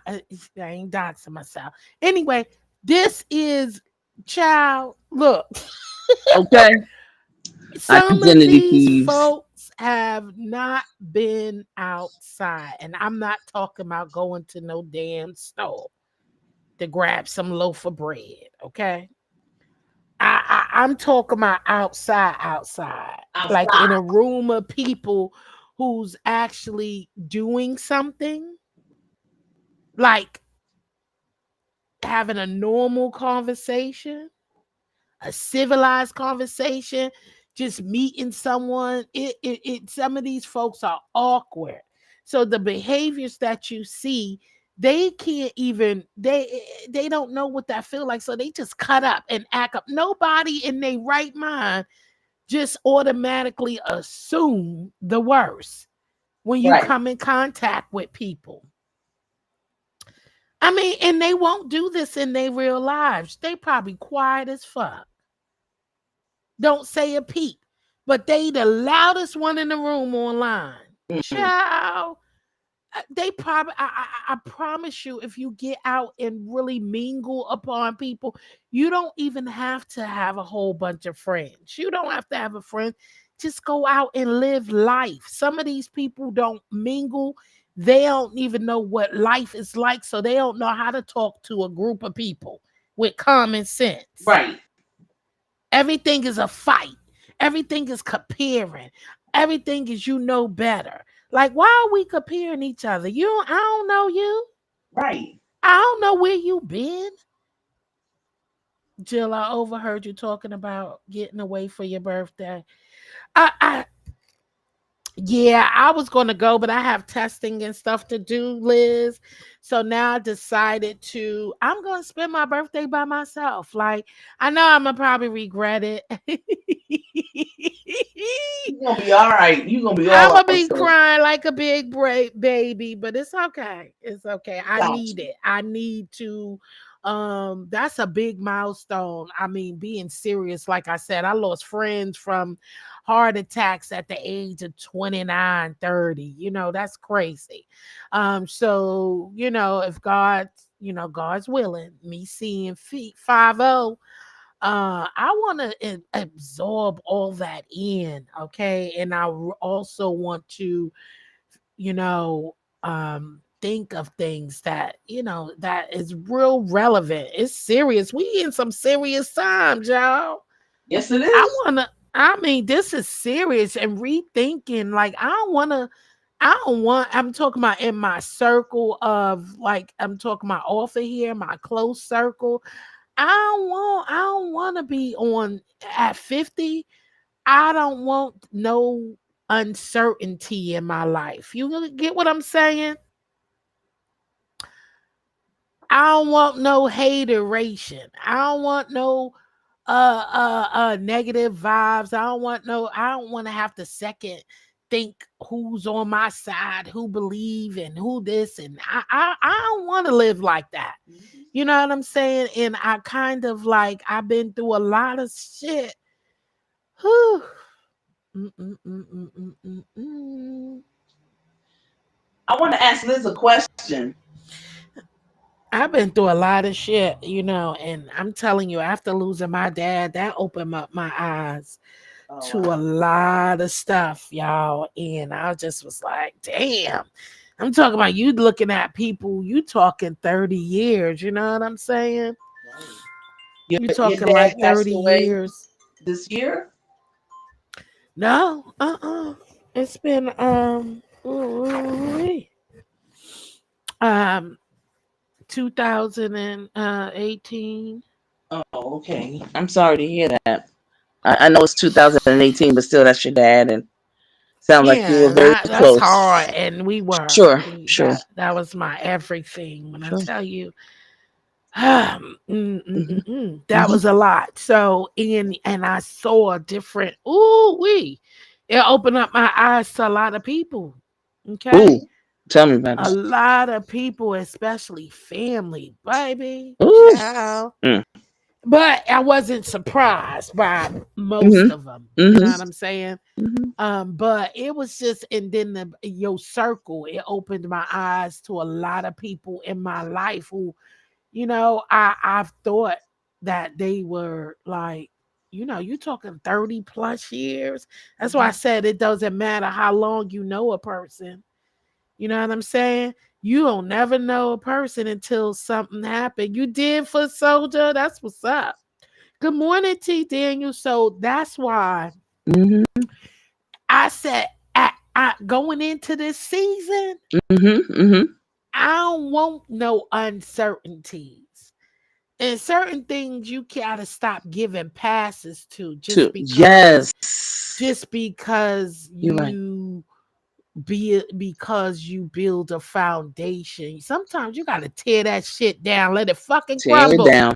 ain't doxing myself. Anyway, this is child. Look, Okay. some of Identity these thieves. folks have not been outside, and I'm not talking about going to no damn store to grab some loaf of bread. Okay, I'm talking about outside, like in a room of people who's actually doing something, like having a normal conversation, a civilized conversation, just meeting someone. Some of these folks are awkward. So the behaviors that you see, they can't even they don't know what that feel like, so they just cut up and act up. Nobody in their right mind just automatically assume the worst when you Right. come in contact with people. I mean, and they won't do this in their real lives. They probably quiet as fuck. Don't say a peep. But they the loudest one in the room online. Mhm. Ciao. They probably I promise you, if you get out and really mingle upon people, you don't even have to have a whole bunch of friends. You don't have to have a friend. Just go out and live life. Some of these people don't mingle. They don't even know what life is like, so they don't know how to talk to a group of people with common sense. Right. Everything is a fight. Everything is comparing. Everything is you know better. Like, why are we comparing each other? I don't know you. Right. I don't know where you been. Jill, I overheard you talking about getting away for your birthday. I Yeah, I was going to go, but I have testing and stuff to do, Liz. So now I decided I'm going to spend my birthday by myself. Like, I know I'm going to probably regret it. You're gonna be all right. You're gonna be I'm all going to right. be So crying like a big baby, but it's okay. It's okay. I got need you. it. I need to. That's a big milestone. I mean, being serious, like I said, I lost friends from heart attacks at the age of 29, 30. That's crazy. So, if God's willing, me seeing feet 50, I want to absorb all that in, okay? And also want to, you know, think of things that is real relevant. It's serious. We in some serious times, y'all. Yes, it I is. wanna. I mean, this is serious and rethinking. Like, I don't want to. I don't want. I'm talking about in my circle of, like, I'm talking about author here, my close circle. I don't want to be on at 50. I don't want no uncertainty in my life. You gonna get what I'm saying? I don't want no hateration. I don't want no negative vibes. I don't want to have to second think who's on my side, who believe and who this, and I don't want to live like that. You know what I'm saying? And I kind of, like, I've been through a lot of shit. Whew. Mm, mm, mm, mm, mm, mm, mm. I want to ask Liz a question. I've been through a lot of shit, and I'm telling you, after losing my dad, that opened up my eyes Oh, to a wow. lot of stuff, y'all. And I just was like, damn. I'm talking about you looking at people, you talking 30 years, you know what I'm saying? Right. You Your talking dad like passed 30 away years. this year. No, it's been um 2018. Oh, okay. I'm sorry to hear that. I know it's 2018, but still, that's your dad, and sounds like you Yeah, were and very that's hard, close. and we were. Sure, sure, That was my everything. When I sure. tell you, Hmm. that Hmm. was a lot. So, and I saw a different. Ooh, it opened up my eyes to a lot of people. Okay, Ooh, tell me about a it. lot of people, especially family, baby, Ooh. child. Mm. But I wasn't surprised by most Hmm. of them. You know Hmm. what I'm saying? Hmm. But it was just, and then your circle, it opened my eyes to a lot of people in my life who, I've thought that they were like, you talking 30 plus years. That's why I Hmm. said it doesn't matter how long you know a person. You know what I'm saying? You don't never know a person until something happened. You did for Soldier. That's what's up. Good morning, T. Daniel. So that's why Hmm. I said, going into this season, Hmm. Hmm. I don't want no uncertainties. And certain things you gotta stop giving passes to Yes, just because you're right. because you build a foundation. Sometimes you gotta tear that shit down, let it fucking Tear it crumble. down.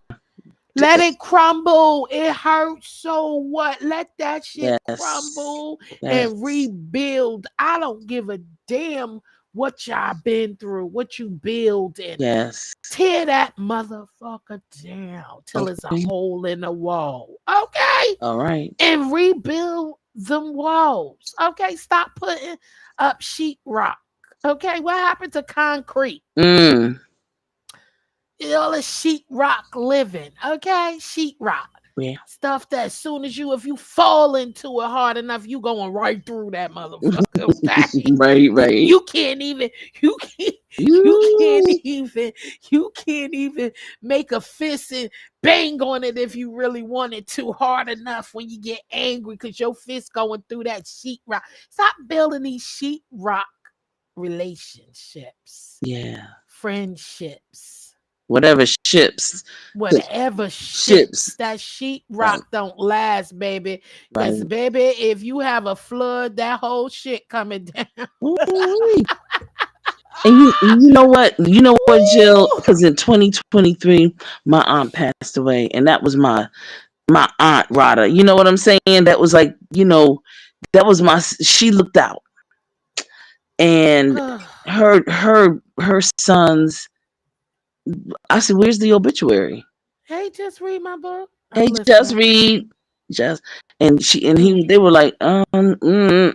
Let it crumble. It hurts. So what? Let that shit Yes. crumble Yes. and rebuild. I don't give a damn what y'all been through, what you build, and Yes. tear that motherfucker down till it's a Okay. hole in the wall. Okay? All right. And rebuild them walls. Okay? Stop putting up sheetrock. Okay? What happened to concrete? Mm. All the sheetrock living. Okay? Sheetrock. Yeah. Stuff that as soon as if you fall into it hard enough, you going right through that motherfucker. Okay? Right. Right. You can't even, you can't, you can't You. even, you can't even make a fist and bang on it if you really want it to hard enough when you get angry because your fist going through that sheetrock. Stop building these sheetrock relationships, Yeah. friendships, Whatever ships. whatever Ships. ships. That sheetrock Right. don't last, baby. Right. Because, baby, if you have a flood, that whole shit coming down. Ooh. And you know what? You know what, Jill? Ooh. Because in 2023, my aunt passed away, and that was my aunt Rada. You know what I'm saying? That was like, that was she looked out, and her sons. I said, "Where's the obituary?" Hey, just read my book. Hey, I'm just listening. read, and they were like, we're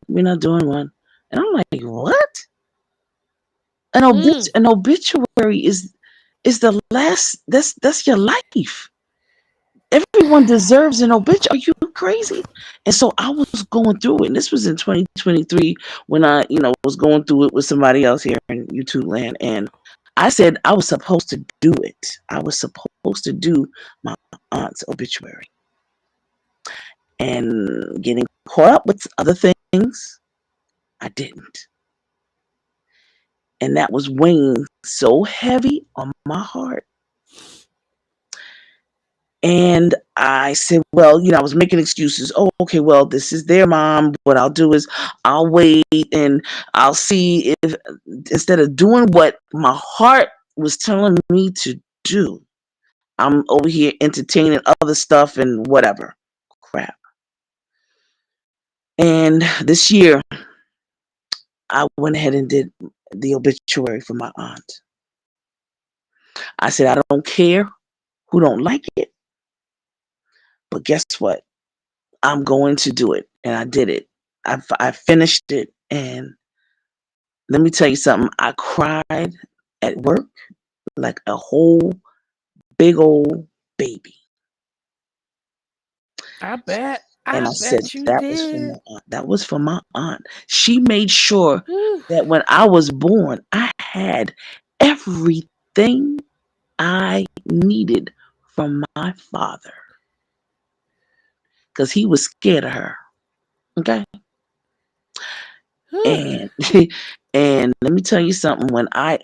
not doing one, and I'm like, what? Mm. An obituary is the last. That's your life. Everyone deserves an obituary. Are you crazy? And so I was going through it. And this was in 2023 when I, was going through it with somebody else here in YouTube land. And I said I was supposed to do it. I was supposed to do my aunt's obituary. And getting caught up with other things, I didn't. And that was weighing so heavy on my heart. And I said, well, I was making excuses. Oh, okay, well, this is their mom. What I'll do is I'll wait and I'll see if, instead of doing what my heart was telling me to do, I'm over here entertaining other stuff and whatever crap. And this year, I went ahead and did the obituary for my aunt. I said, I don't care who don't like it, but guess what? I'm going to do it. And I did it. I finished it. And let me tell you something. I cried at work like a whole big old baby. I bet. And I I said, bet you that was for my did. aunt. That was for my aunt. She made sure Whew. that when I was born, I had everything I needed from my father. Because he was scared of her. Okay. Whew. And and let me tell you something. When I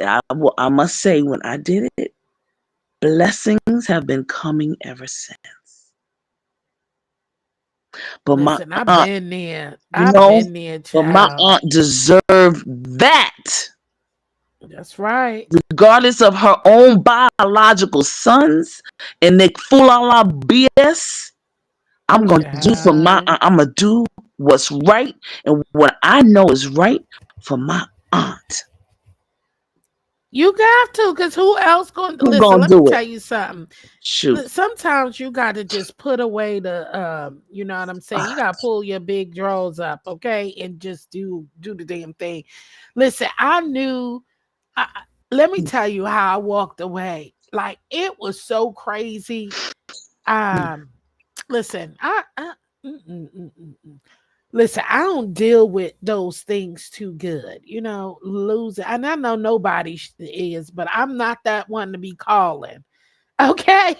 must say, when I did it, blessings have been coming ever since. But Listen, my I've aunt, been there. you I've know, been there, but my child. aunt deserved that, That's right. regardless of her own biological sons and they full on BS. I'm gonna do for my Child. aunt. I'm gonna do what's right and what I know is right for my aunt. You got to, because who else going to Who listen? gonna Let me do it? tell you something. Shoot. Sometimes you got to just put away you know what I'm saying? You got to pull your big drawers up, okay? And just do the damn thing. Listen, I knew, let me tell you how I walked away. Like, it was so crazy. Um, listen, mm, mm, mm, mm, mm. Listen, I don't deal with those things too good, losing. And I know nobody is, but I'm not that one to be calling. Okay.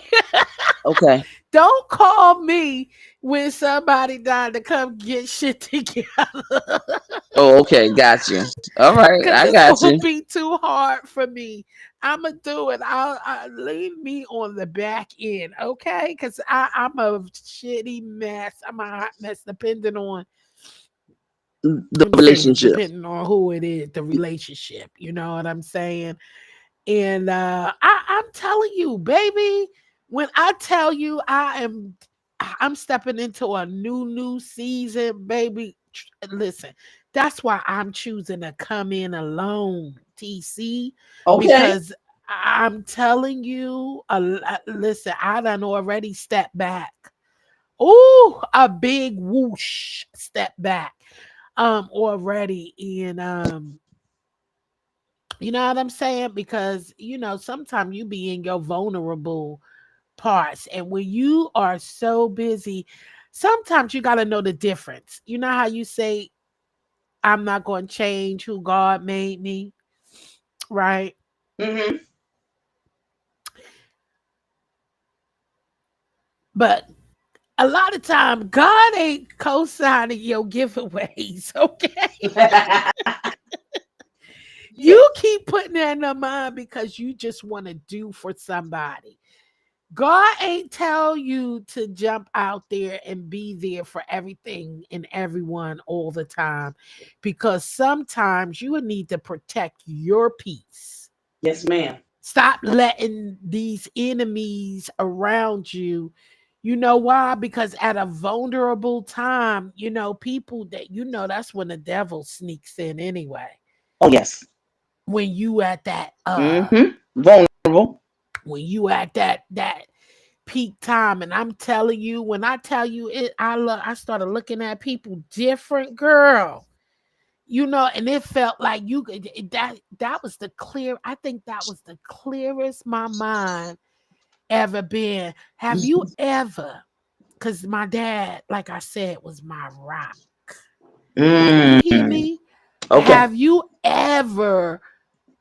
Okay. Don't call me when somebody died to come get shit together. Oh, okay. Got you. All right. Cause I it's got gonna you. be too hard for me. I'ma do it. I'll leave me on the back end, okay? Cause I'm a shitty mess. I'm a hot mess, depending on the relationship. depending on who it is, the relationship. You know what I'm saying? And I'm telling you, baby, when I tell you I'm stepping into a new season, baby. Listen, that's why I'm choosing to come in alone, TC, Okay. because I'm telling you, listen, I done already stepped back. Ooh, a big whoosh step back already. And you know what I'm saying? Because sometimes you be in your vulnerable parts. And when you are so busy, sometimes you gotta know the difference. You know how you say, I'm not gonna change who God made me, right? Mm-hmm. But a lot of time God ain't co-signing your giveaways, okay? Yeah. You keep putting that in their mind because you just want to do for somebody. God ain't tell you to jump out there and be there for everything and everyone all the time, because sometimes you will need to protect your peace. Yes, ma'am. Stop letting these enemies around you. You know why? Because at a vulnerable time, people that that's when the devil sneaks in anyway. Oh, yes. When you at that Mm-hmm. Vulnerable. when you at that peak time. And I'm telling you, when I tell you it, I started looking at people different, girl. And it felt like that was the clear. I think that was the clearest my mind ever been. Have you ever? Because my dad, like I said, was my rock. You hear Mm. me? Okay. Have you ever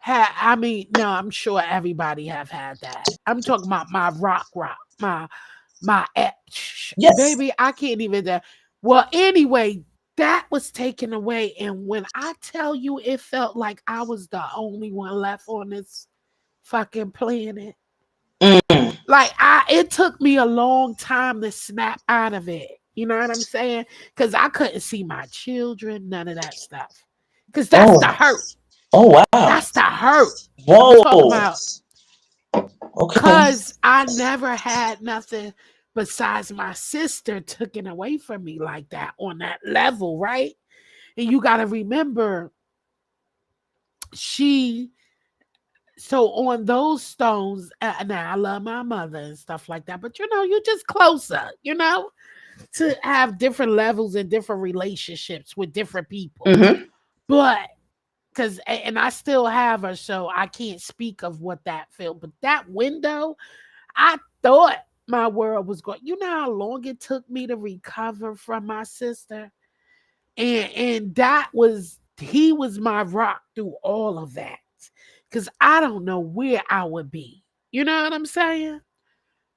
I mean, no, I'm sure everybody have had that. I'm talking about my rock, my Yes. baby. I can't even. Well, anyway, that was taken away, and when I tell you, it felt like I was the only one left on this fucking planet. Mm. Like it took me a long time to snap out of it. You know what I'm saying? Because I couldn't see my children, none of that stuff. Because that's the Oh. hurt. Oh, wow. That's the hurt. I'm talking Whoa. about, Okay. because I never had nothing besides my sister taken away from me like that on that level, right? And you got to remember, she, so on those stones, now I love my mother and stuff like that, but you're just closer, to have different levels and different relationships with different people. Mm-hmm. But and I still have her, so I can't speak of what that felt. But that window, I thought my world was going. You know how long it took me to recover from my sister? And that was he was my rock through all of that. Cause I don't know where I would be. You know what I'm saying?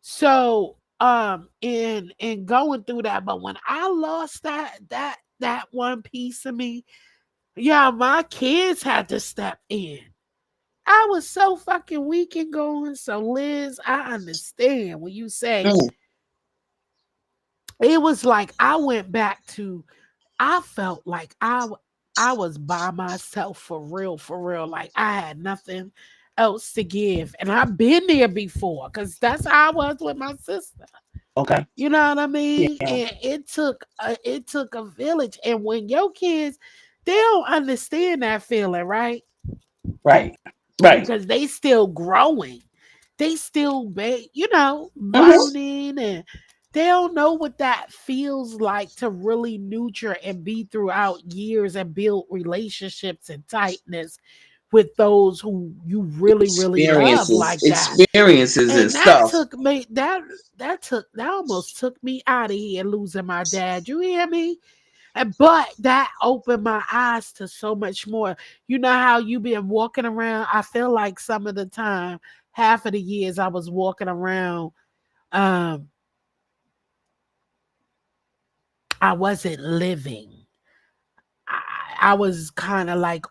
So in going through that, but when I lost that one piece of me, yeah, my kids had to step in. I was so fucking weak and going. So, Liz, I understand when you say Mm. it was like I went back to, I felt like I was by myself for real. Like I had nothing else to give. And I've been there before because that's how I was with my sister. Okay. You know what I mean? Yeah. And it took a village. And when your kids, they don't understand that feeling, right? Right. Right. Because they still growing. They still Mm-hmm. learning, and they don't know what that feels like to really nurture and be throughout years and build relationships and tightness with those who you really, really love like that. Experiences and And that stuff. took me that almost took me out of here losing my dad. You hear me? But that opened my eyes to so much more. You know how you been walking around? I feel like some of the time, half of the years I was walking around, um, I wasn't living. I was kind of like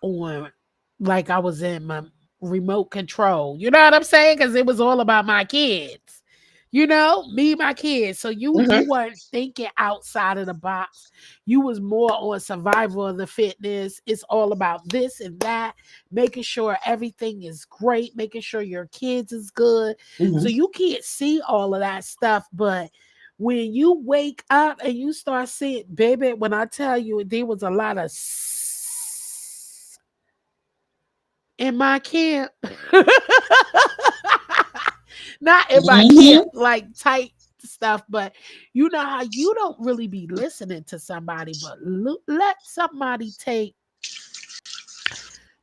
I was in my remote control. You know what I'm saying? Because it was all about my kids. You know, me, my kids. So you Mhm. weren't thinking outside of the box. You was more on survival of the fitness. It's all about this and that, making sure everything is great, making sure your kids is good. So Mhm. you can't see all of that stuff, but when you wake up and you start seeing, baby, when I tell you there was a lot of in my camp. Not in my camp, Mhm. like tight stuff, but you know how you don't really be listening to somebody, but let somebody take.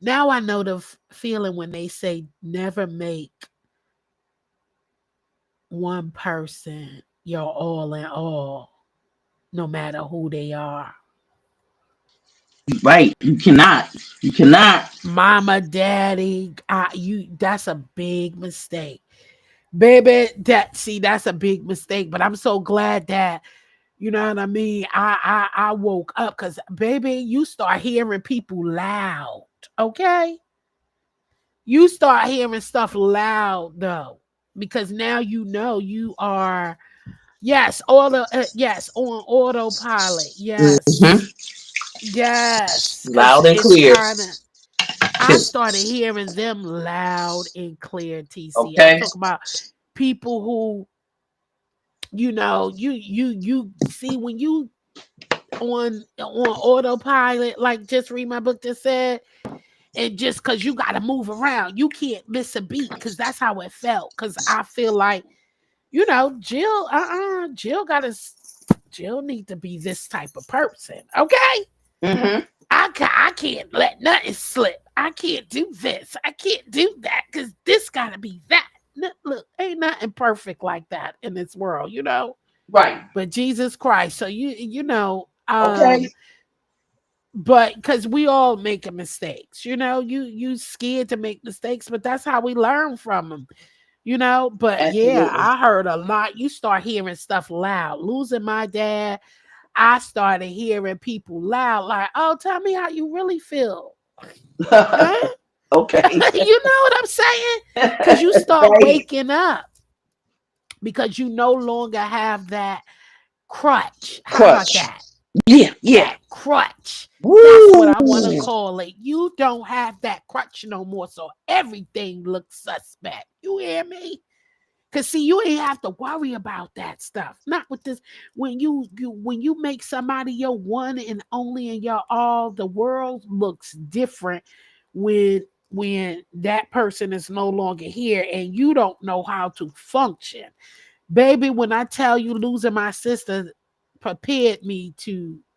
Now I know the feeling when they say never make one person your all in all, no matter who they are. Right. You cannot. You cannot. Mama, daddy, that's a big mistake. Baby, that's a big mistake, but I'm so glad that you know what I mean. I woke up because baby, you start hearing people loud. Okay, you start hearing stuff loud though, because now you know you are yes on autopilot. Mhm. Yes, because Loud and it's clear. kind of. I started hearing them loud and clear. TC, I'm Okay. talking about people who you see when you on autopilot, like just read my book that said, and just because you got to move around, you can't miss a beat because that's how it felt. Because I feel like Jill, Jill need to be this type of person. Okay, Mhm. I can't let nothing slip. I can't do this. I can't do that because this got to be that. Look, ain't nothing perfect like that in this world, Right. but Jesus Christ. So Okay. but because we all making mistakes, you scared to make mistakes, but that's how we learn from them, but yeah, Absolutely. I heard a lot. You start hearing stuff loud. Losing my dad, I started hearing people loud, like, oh, tell me how you really feel. Huh? Okay. You know what I'm saying? Because you start Right. waking up because you no longer have that crutch. How about Crush. that? Yeah. Yeah. That crutch. That's what Woo. I want to call it. You don't have that crutch no more, so everything looks suspect. You hear me? Cause see, you ain't have to worry about that stuff. Not with this. When you make somebody your one and only and your all, the world looks different when that person is no longer here and you don't know how to function. Baby, when I tell you losing my sister prepared me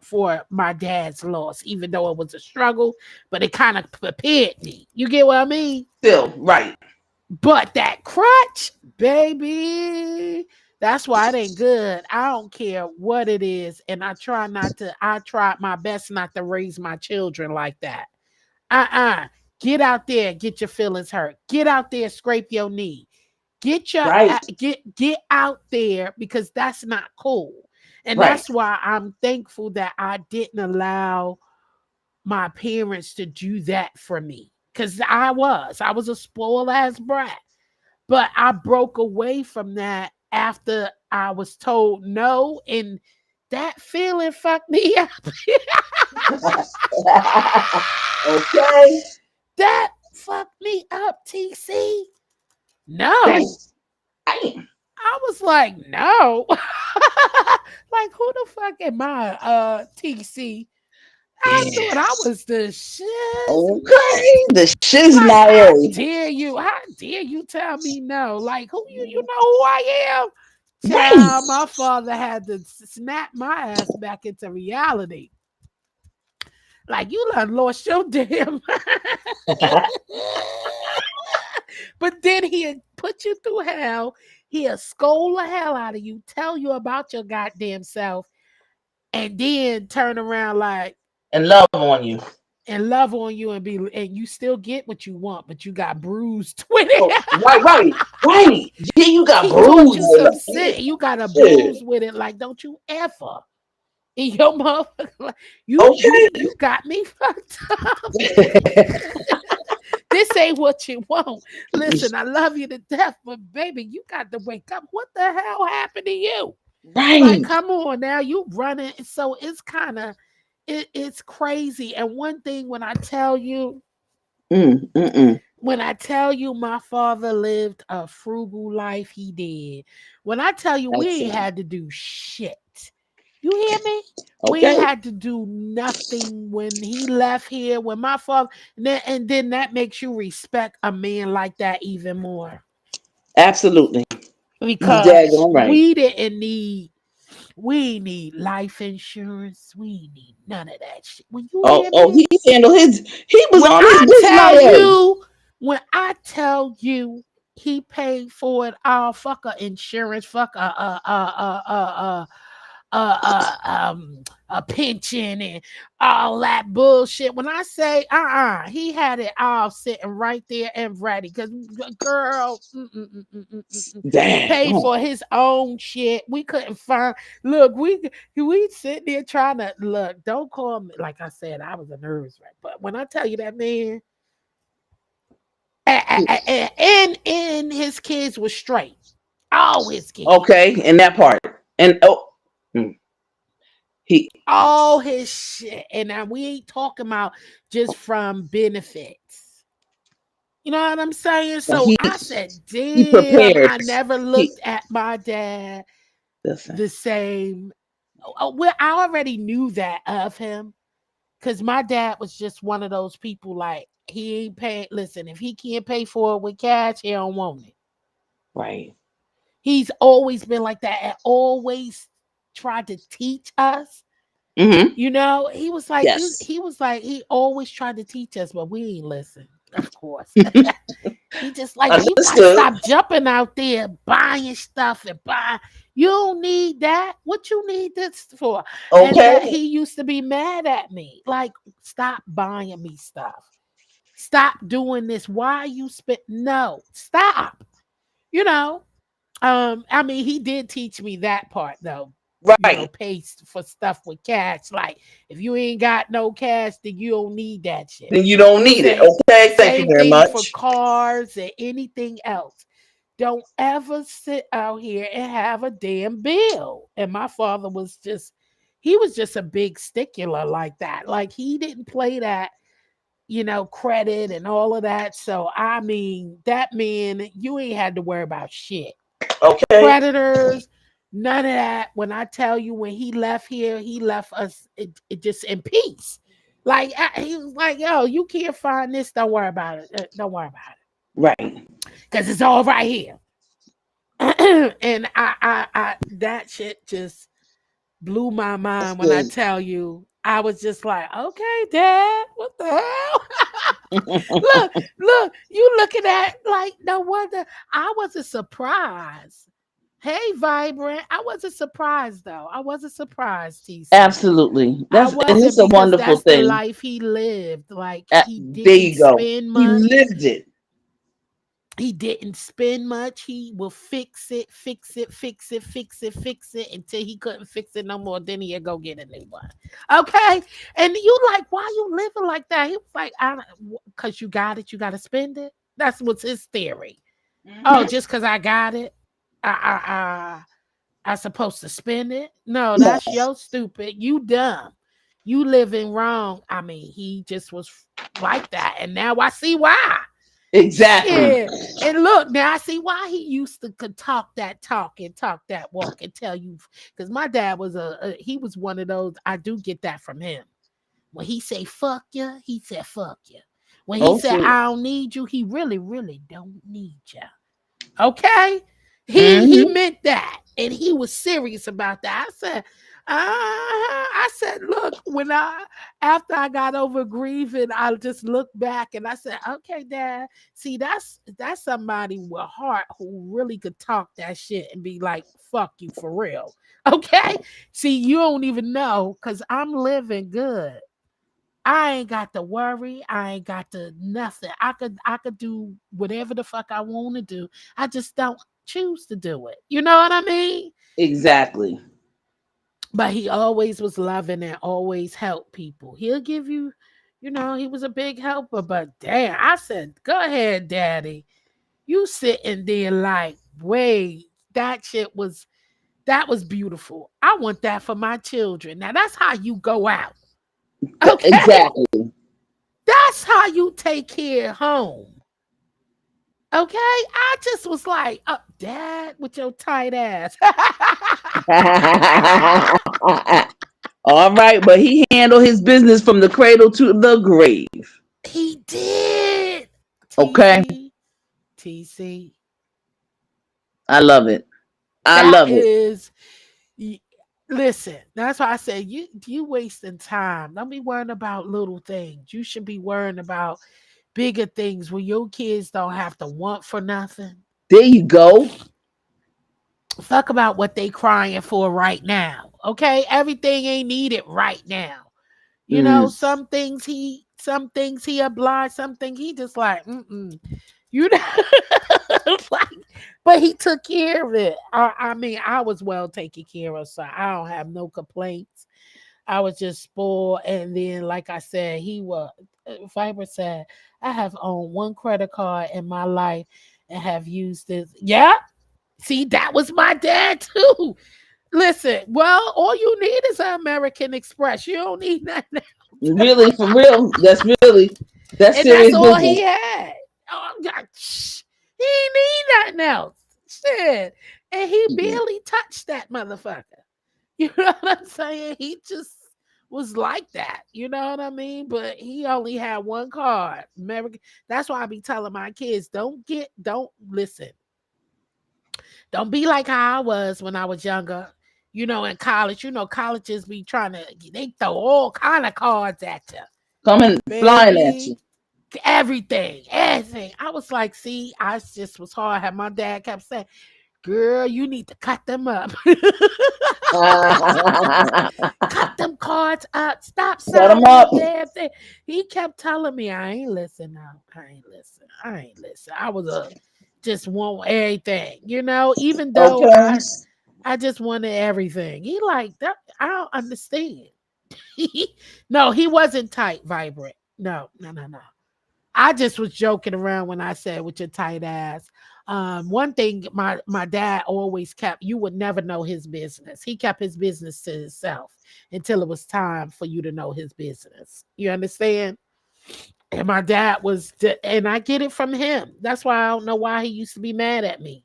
for my dad's loss, even though it was a struggle, but it kind of prepared me. You get what I mean? Still right. But that crutch, baby, that's why it ain't good. I don't care what it is. And I try my best not to raise my children like that. Uh-uh. Get out there, get your feelings hurt. Get out there, scrape your knee. Right. Get out there because that's not cool. And Right. that's why I'm thankful that I didn't allow my parents to do that for me. Because I was a spoiled ass brat. But I broke away from that after I was told no. And that feeling fucked me up. Okay. That fucked me up, TC. Damn. No. I was like, no. Like, who the fuck am I, TC? I Yeah. thought I was the shit. Okay. The shiz Like, how Mary. dare you? How dare you tell me no? Like, you know who I am? Right. Child, my father had to snap my ass back into reality. Like, you done lost your damn. But then he'll put you through hell. He'll scold the hell out of you, tell you about your goddamn self, and then turn around like And love on you. and love on you and you still get what you want, but you got bruised with Oh, it. right, right, right. Yeah, you got He taught bruised. you some shit. You got a Shit. bruise with it. Like, don't you ever in your motherfucker. Like, you Okay. got me fucked up. This ain't say what you want. Listen, I love you to death, but baby, you got to wake up. What the hell happened to you? Like, Right. come on now, you running. So it's kind of it's crazy. And one thing Mm, mm, mm. when I tell you my father lived a frugal life, he did. When I tell you we ain't Excellent. had to do shit. You hear me? We ain't Okay. had to do nothing when he left here. When my father, and then that makes you respect a man like that even more Absolutely. You because daggone right. we need life insurance. We need none of that shit. When you Oh, hear oh, me, he was when on his I big tell man. you, when I tell you he paid for it all, fuck a insurance, fuck a pension and all that bullshit. When I say he had it all sitting right there and ready. Cause girl, Dang. paid Oh, for his own shit. We couldn't find. Look, we sitting there trying to look. Don't call me. Like I said, I was a nervous wreck. But when I tell you that man, and his kids were straight, all his kids. okay, in that part. And oh, mm, he All his shit. And now we ain't talking about just from benefits. You know what I'm saying? So he I said, he damn, prepared. I never He looked at my dad listen. the same. Well, I already knew that of him because my dad was just one of those people like, he ain't paying. Listen, if he can't pay for it with cash, he don't want it. Right. He's always been like that and always tried to teach us. Mm-hmm. You know, he was like, Yes. he was like, he always tried to teach us, but we ain't listen. Of course. He just like, you gotta Understood. stop jumping out there buying stuff and buy. You don't need that. What you need this for? And Okay. that he used to be mad at me. Like, stop buying me stuff. Stop doing this. Why are you spit? No, stop. You know, I mean, he did teach me that part though. You know, Right. pay for stuff with cash. Like, if you ain't got no cash, then you don't need that shit. Then you don't need it. Same, Okay. Thank you same very thing for much. cars and anything else. Don't ever sit out here and have a damn bill. And my father was just, he was just a big stickler like that. Like, he didn't play that, credit and all of that. So I mean, that man, you ain't had to worry about shit. Okay. Creditors, none of that. When I tell you, when he left here, he left us it just in peace. Like, he was like, "Yo, you can't find this. Don't worry about it. Don't worry about Right. it, because it's all right here." And that shit just blew my That's mind when I good. tell you. I was just like, "Okay, Dad, what the hell?" Look, you looking at like, no wonder I wasn't surprised. Hey, Vibrant. I wasn't surprised though. I wasn't surprised, TC. Absolutely. I That's and wasn't it's a because wonderful that's the thing. life he lived. Like, he There didn't you go. spend He much. lived it. He didn't spend much. He will fix it, fix it, fix it, fix it, fix it until he couldn't fix it no more. Then he'll go get a new one. Okay. And you like, why you living like that? He was like, I don't, because you got it, you got to spend it. That's what's his theory. Oh, Hmm. just because I got it, I supposed to spend it? No, No. that's your stupid. You dumb. You living wrong. I mean, he just was like that. And now I see why. Exactly. Shit. And look, now I see why he used to could talk that talk and talk that walk and tell you. Because my dad was he was one of those. I do get that from him. When he say fuck you, he said fuck you. When he Oh, said sweet. I don't need you, he really, really don't need you. Okay, he Hmm. meant that, and he was serious about that. I said, I said, look, when I after I got over grieving, I just looked back and I said, okay, Dad, see, that's somebody with heart who really could talk that shit and be like, fuck you for real. Okay, see, you don't even know because I'm living good. I ain't got to worry. I ain't got to nothing. I could do whatever the fuck I want to do. I just don't choose to do it. You know what I mean? Exactly. But he always was loving and always helped people. He'll give you, You know, he was a big helper, but damn, I said, go ahead, daddy. You sitting there like, wait, that shit was that was beautiful. I want that for my children. Now that's how you go out. Okay? Exactly. That's how you take care of home. Okay? I just was like, dad, with your tight ass. All right, but he handled his business from the cradle to the grave. He did. Okay, TC. TC. I love it. I That love it. is y- listen, that's why I say you wasting time. Don't be worrying about little things. You should be worrying about bigger things where your kids don't have to want for nothing. There you go. Fuck about what they crying for right now. Okay? Everything ain't needed right now. You know, Mm. some things he obliged, something he just like, you know, like, but he took care of it. I mean, I was well taken care of, so I don't have no complaints. I was just spoiled, and then, like I said, he was. Fiber said, "I have owned one credit card in my life and have used this." Yeah, see, that was my dad too. Listen, well, all you need is an American Express. You don't need nothing, Really, for real. That's and that's serious all he business. had. Oh, God, he ain't need nothing else. Shit, and he Mm. barely touched that motherfucker. You know what I'm saying? He just was like that. You know what I mean? But he only had one card. American. That's why I be telling my kids, don't listen. Don't be like how I was when I was younger. You know, in college, colleges be trying to they throw all kind of cards at you. Coming flying at you. Baby, everything. I was like, see, I just was hard. How my dad kept saying, girl, you need to cut them up. Cut them cards up. Stop Cut them signing the up. damn thing. He kept telling me, I ain't listen now. I ain't listen. I was a just want everything, even though Okay. I just wanted everything. He like that. I don't understand. No, he wasn't tight, vibrant. No, no, no, no. I just was joking around when I said with your tight ass. One thing my dad always kept, you would never know his business. He kept his business to himself until it was time for you to know his business. You understand? And my dad and I get it from him. That's why I don't know why he used to be mad at me.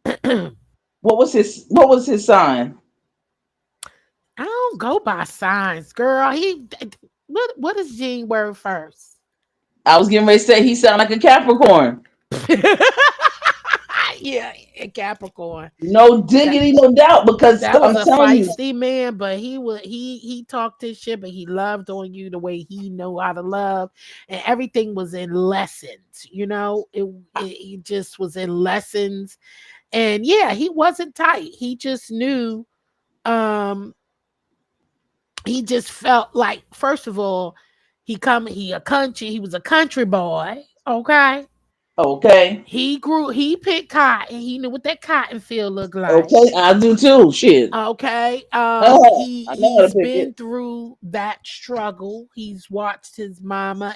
I What was his sign? don't go by signs, girl. What is Gene word first? I was getting ready to say he sounded like a Capricorn. Yeah, Capricorn. No That diggity, no doubt, because that was I'm a telling you. feisty man, but he talked his shit, but he loved on you the way he know how to love, and everything was in lessons. It just was in lessons, and yeah, he wasn't tight. He just knew. Um, he just felt like, first of all, he was a country boy. Okay, Okay. he picked cotton. He knew what that cotton field looked like. Okay, I do too. Shit. Okay. I know how to He's pick been it. through that struggle. He's watched his mama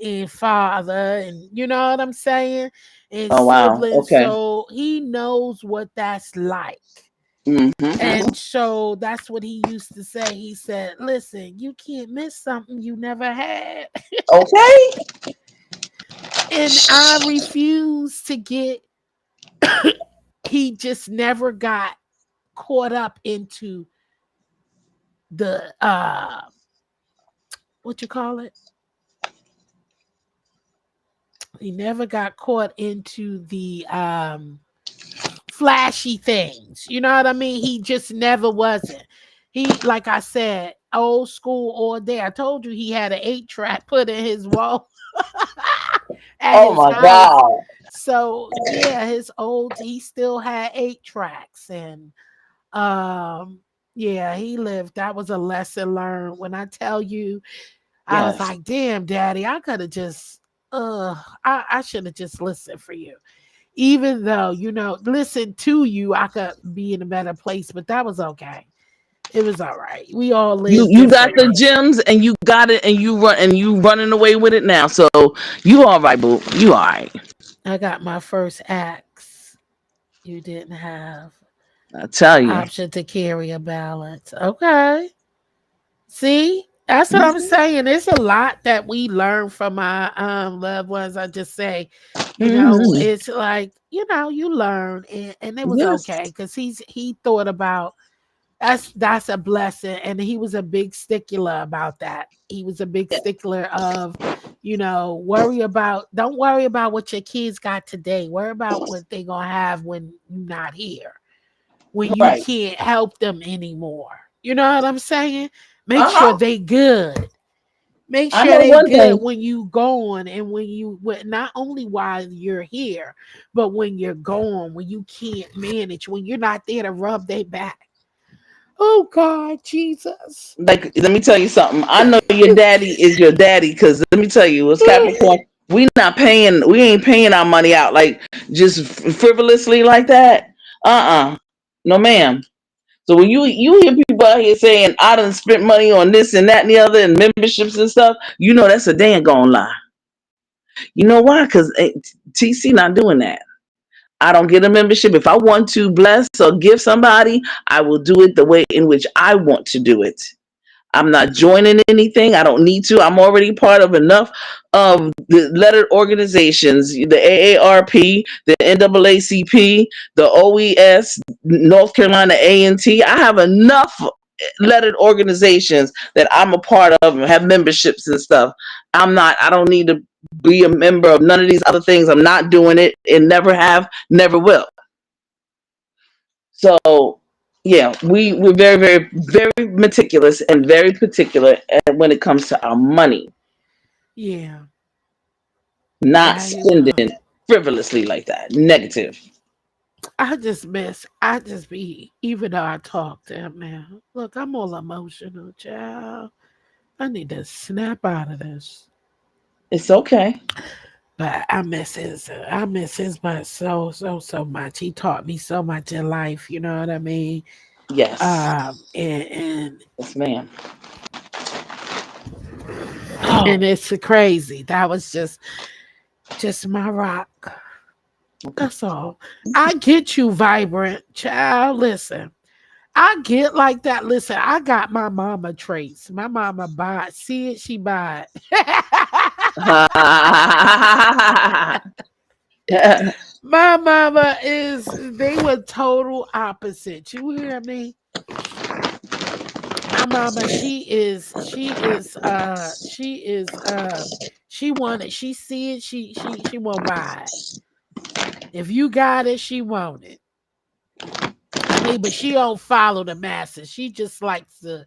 and father, and you know what I'm saying, and Oh wow. siblings. Okay. So he knows what that's like. Mm-hmm. And so that's what he used to say. He said, listen, you can't miss something you never had. Okay. And I refuse to get he just never got caught up into the what you call it? He never got caught into the flashy things. You know what I mean? He just never wasn't. He, like I said, old school all day. I told you he had an 8-track put in his wall at Oh his my house. God. So yeah, he still had 8 tracks, and um yeah, he lived. That was a lesson learned. When I tell you, I was Yes. like, damn, daddy, I could have just I should have just listened for you. Even though, listen to you, I could be in a better place, but that was okay. It was all right. We all You live you got different the ways. gems and you got it and you running away with it now. So you all right, boo. You all right. I got my first axe. You didn't have I tell you. option to carry a balance. Okay. See, that's what I'm saying. It's a lot that we learn from our loved ones. I just say, Hmm. it's like, you learn and it was Yes. okay because he thought about that's a blessing. And he was a big stickler about that. He was a big Yeah. stickler of, don't worry about what your kids got today. Worry about what they gonna have when you're not here, when you Right. can't help them anymore. You know what I'm saying? Make sure Uh-huh. they good. Make I sure know they one good thing. when you gone and not only while you're here, but when you're gone, when you can't manage, when you're not there to rub their back. Oh God, Jesus. Like, let me tell you something. I know your daddy is your daddy because let me tell you, it's Capricorn. We ain't paying our money out like just frivolously like that. No, ma'am. So when you hear people out here saying I done spent money on this and that and the other and memberships and stuff, you know that's a damn gone lie. You know why? Because TC not doing that. I don't get a membership. If I want to bless or give somebody, I will do it the way in which I want to do it. I'm not joining anything. I don't need to. I'm already part of enough of the lettered organizations, the AARP, the NAACP, the OES, North Carolina A&T. I have enough lettered organizations that I'm a part of and have memberships and stuff. I don't need to be a member of none of these other things. I'm not doing it and never have, never will. So yeah, we're very, very, very meticulous and very particular when it comes to our money, Yeah. not I spending frivolously like that. Negative. I just be, even though I talk to him now. Look, I'm all emotional, child. I need to snap out of this. It's okay. But I miss his butt so, so, so much. He taught me so much in life, you know what I mean? Yes. And Yes, ma'am. and Oh, it's crazy. That was just my rock. okay. That's all. I get you, vibrant child. Listen, I get like that. Listen, I got my mama traits. My mama buy it. See it, she buy it. My mama they were total opposite. You hear me? My mama, she want it. She see it, she won't buy it. If you got it, she want it. I mean, but she don't follow the masses. She just like to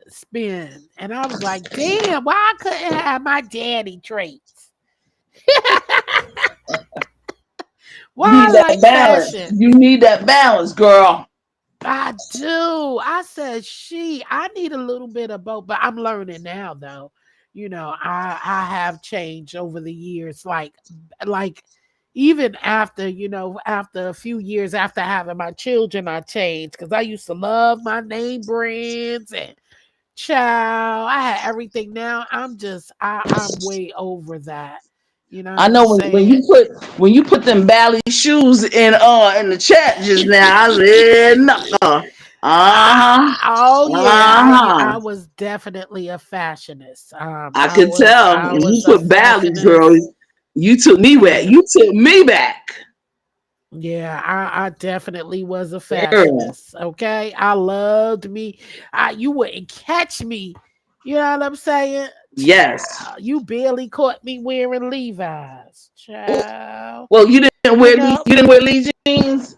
spin. And I was like, damn, why I couldn't have my daddy traits? You Why need I that like balance. fashion? You need that balance, girl. I do. I said I need a little bit of both, but I'm learning now though. I have changed over the years. Like even after, after a few years after having my children, I changed because I used to love my name brands and child. I had everything. Now I'm way over that. You know I what I'm know saying? when you put them Bally shoes in the chat just now. I said no. Uh-huh. Oh yeah, Uh-huh. I was definitely a fashionist. I could tell. I When you was a put Bally's, girl, fashionist. you took me back. Yeah, You took me back. yeah, I definitely was a Girl. fashionist. Okay, I loved me. You wouldn't catch me. You know what I'm saying? Yes. Child, you barely caught me wearing Levi's. Child, Well, you know. You didn't wear Lee jeans?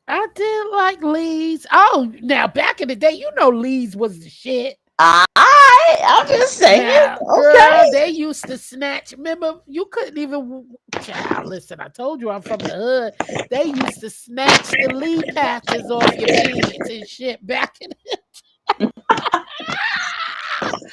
I did like Lee's. Oh, now back in the day, Lee's was the shit. I'm just saying. Now, Okay. girl, they used to snatch. Remember, you couldn't even. Child, listen, I told you I'm from the hood. They used to snatch the Lee patches off your pants and shit back in.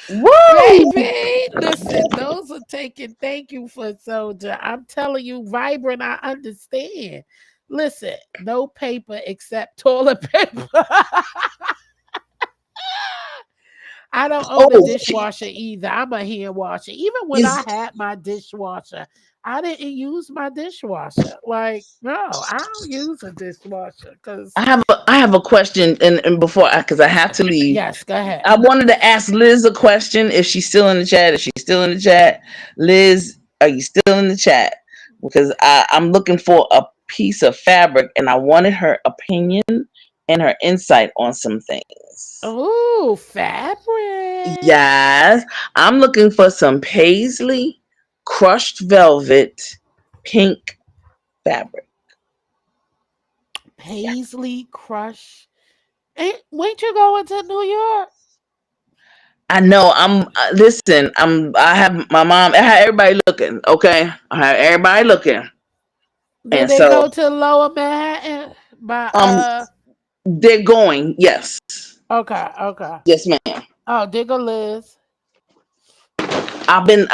Woo! Baby, listen, those are taken. Thank you for soldier. I'm telling you, vibrant. I understand. Listen, no paper except toilet paper. I don't own a Oh, dishwasher either. I'm a hand washer. Even when I is had my dishwasher, I didn't use my dishwasher. Like, no, I don't use a dishwasher because, I have a question, and before because I have to leave. yes, go ahead. I wanted to ask Liz a question if she's still in the chat. If she's still in the chat, Liz, are you still in the chat? Because I'm looking for a piece of fabric and I wanted her opinion and her insight on some things. Oh, fabric. Yes, I'm looking for some paisley crushed velvet pink fabric. Paisley Crush. Ain't you going to New York? I know. Listen. I have my mom. I have everybody looking. Okay, I have everybody looking, Did and they so go to Lower Manhattan? By um, they're going. Yes, okay, okay. yes, ma'am. Oh, there go Liz. I've been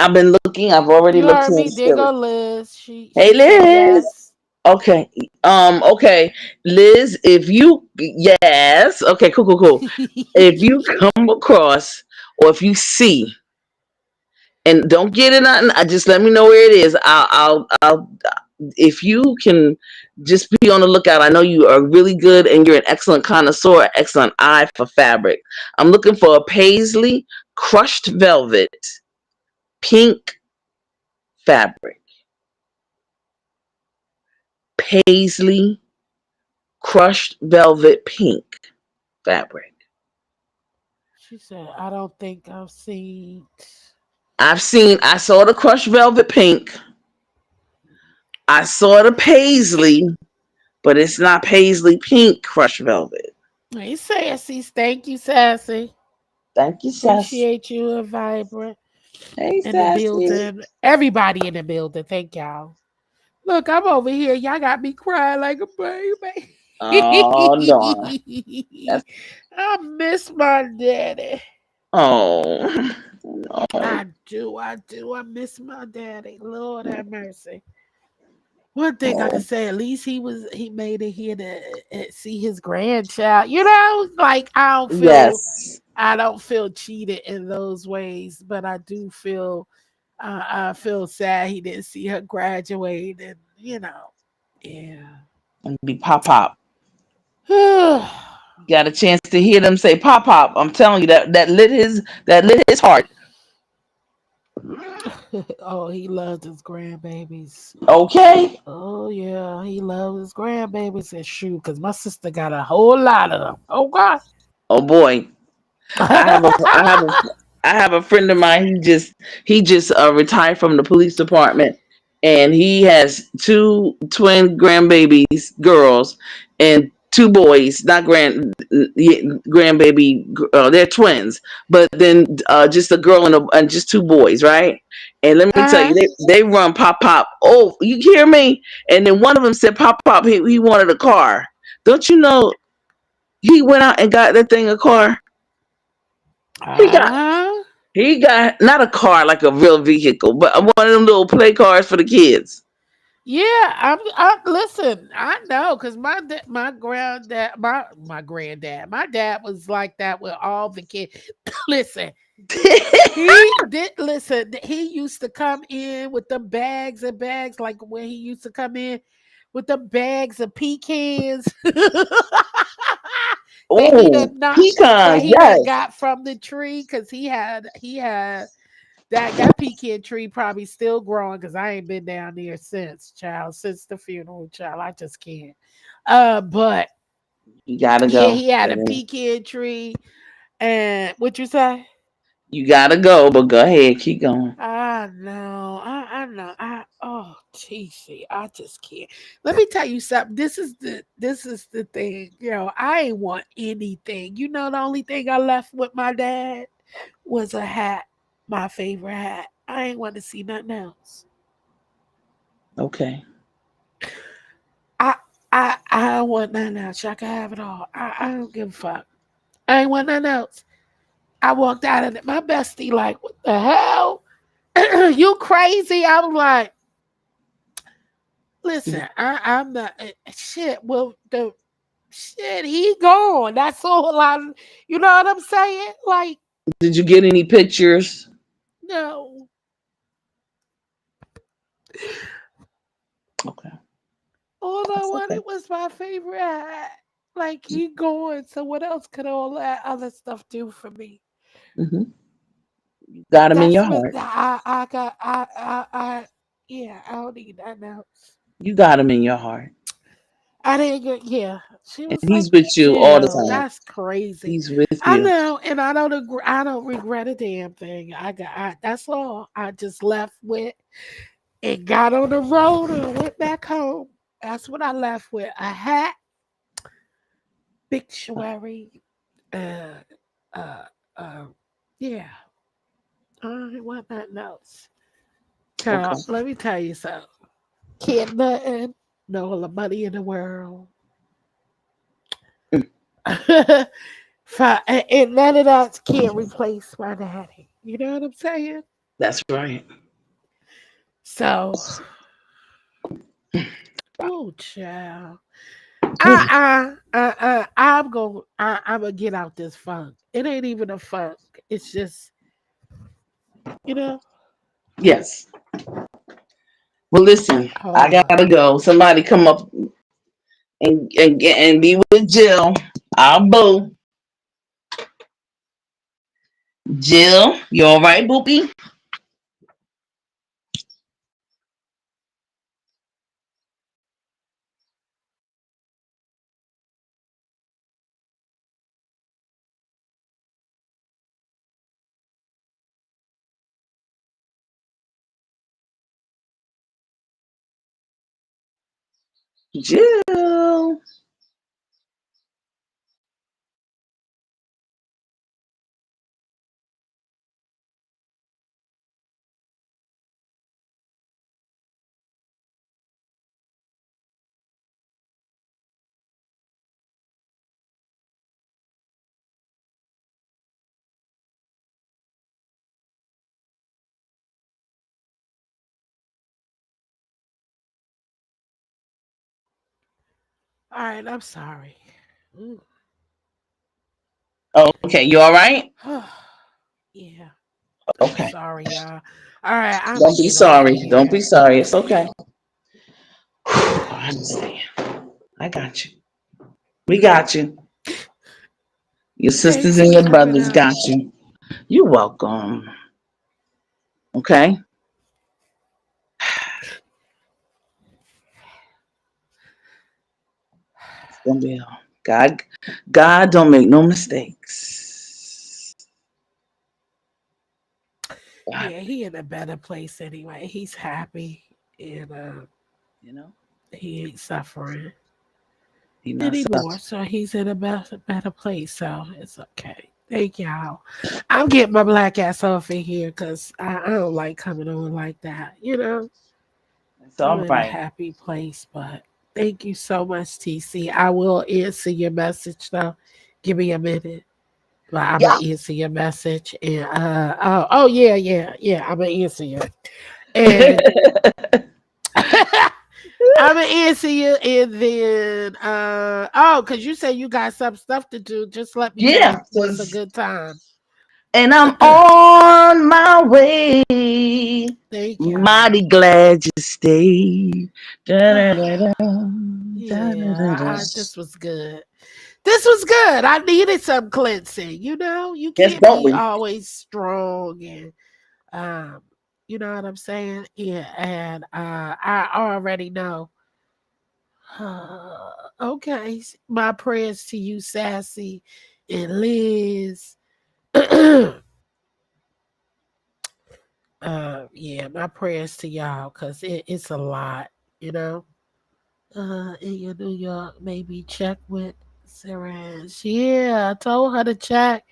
looking. I've already You looked heard in me. There go Philly. Liz. Hey, She said Liz. yes. Okay. Okay, Liz. If you yes. Okay. Cool. Cool. Cool. If you come across or if you see and don't get it nothing, just let me know where it is. I'll if you can just be on the lookout. I know you are really good and you're an excellent connoisseur, excellent eye for fabric. I'm looking for a paisley crushed velvet pink fabric. Paisley crushed velvet pink fabric. She said, I don't think I've seen. I saw the crushed velvet pink. I saw the paisley, but it's not paisley pink crushed velvet. Hey, Sassy. Thank you, Sassy. Thank you, Sass. Appreciate you and Vibrant Hey, in the Sassy. building. Everybody in the building. Thank y'all. Look, I'm over here. Y'all got me crying like a baby. Oh, darn. That's, I miss my daddy. oh, no. I do. I do. I miss my daddy. Lord have mercy. One thing I can Oh, say, at least he made it here to see his grandchild. You know, like yes. I don't feel cheated in those ways, but I do feel I feel sad he didn't see her graduate, and yeah. And be pop pop. Got a chance to hear them say pop pop. I'm telling you that lit his heart. Oh, he loves his grandbabies. Okay. Oh yeah, he loves his grandbabies and shoot, cause my sister got a whole lot of them. Oh God. Oh boy. I have a I have a I have a friend of mine. He just retired from the police department, and he has two twin grandbabies, girls, and two boys. Not grandbaby. They're twins, but then just a girl and just two boys, right? And let me tell you, Uh-huh. they run pop pop. Oh, you hear me? And then one of them said pop pop. He wanted a car. Don't you know? He went out and got that thing a car. He got Uh-huh. He got not a car like a real vehicle, but one of them little play cars for the kids. Yeah, I listen. I know because my granddad, my granddad, my dad was like that with all the kids. Listen, he did listen. He used to come in with the bags and bags, like when he used to come in with the bags of pecans that he Oh, done not that pecans, he done yes. got from the tree because he had that pecan tree probably still growing because I ain't been down there since, child, since the funeral, child. I just can't. But You gotta yeah, go. he had a pecan tree. And what you say? You gotta go, but go ahead, keep going. I know. I know. TC, I just can't. Let me tell you something. This is the thing. I ain't want anything. The only thing I left with my dad was a hat, my favorite hat. I ain't want to see nothing else. Okay. I I don't want nothing else. Y'all can have it all. I don't give a fuck. I ain't want nothing else. I walked out of it. My bestie like, what the hell? You crazy? I was like, Listen, I'm not shit. Well, the shit, he gone. That's all I. You know what I'm saying? Like, Did you get any pictures? no. Okay, All I that's okay. wanted was my favorite hat. Like, he gone. So what else could all that other stuff do for me? Hmm. Got him in That's your what heart. I got. Yeah. I don't need that now. You got him in your heart, I didn't get. Yeah, she and was he's like, with you all the "Jill, time. that's crazy." He's with I you. know, and I don't agree. I don't regret a damn thing. That's all. I just left with and got on the road and went back home. That's what I left with: a hat, Victuary, uh, uh, uh, yeah. I don't want nothing else. Okay. Child, let me tell you something. Can't nothing, no all the money in the world. Mm, And none of that can't replace my daddy. You know what I'm saying? that's right. So, oh, child. Mm, I'm gonna get out this funk. It ain't even a funk. It's just, you know, yes. Well, listen, I hold on. gotta go. Somebody come up and be with Jill. Our boo. Jill, you all right, boopy? Jill. All right, I'm sorry. Mm. Oh, okay, you all right? Yeah, I'm Okay. sorry, y'all. All right, I'm gonna Don't be get off of sorry. Don't be here. sorry. It's okay. I understand. I got you. We got you. Your sisters Thanks and for your coming brothers out. got you. You're welcome. Okay? It's gonna be all. God don't make no mistakes. God, Yeah, he in a better place anyway. He's happy and you know, he ain't suffering he not anymore. such. So he's in a better place. So it's okay. Thank y'all. I'm getting my black ass off of here because I don't like coming on like that. You know, It's I'm all in a right. happy place, but thank you so much, TC. I will answer your message though. Give me a minute. But I'm gonna Yeah. answer your message and oh yeah. I'm gonna answer you. And I'm gonna answer you, and then because you say you got some stuff to do. Just let me know Yeah. what's a good time. And I'm on my way. Thank y'all. Mighty glad you stayed. Da-da-da-da, Yeah, da-da-da-da. this was good. This was good. I needed some cleansing. You know, you Yes, can't don't be we? always strong and um, you know what I'm saying? Yeah, and I already know. Okay, my prayers to you, Sassy and Liz. Yeah, my prayers to y'all because it's a lot, you know. In your New York, maybe check with Sarah. Yeah, I told her to check.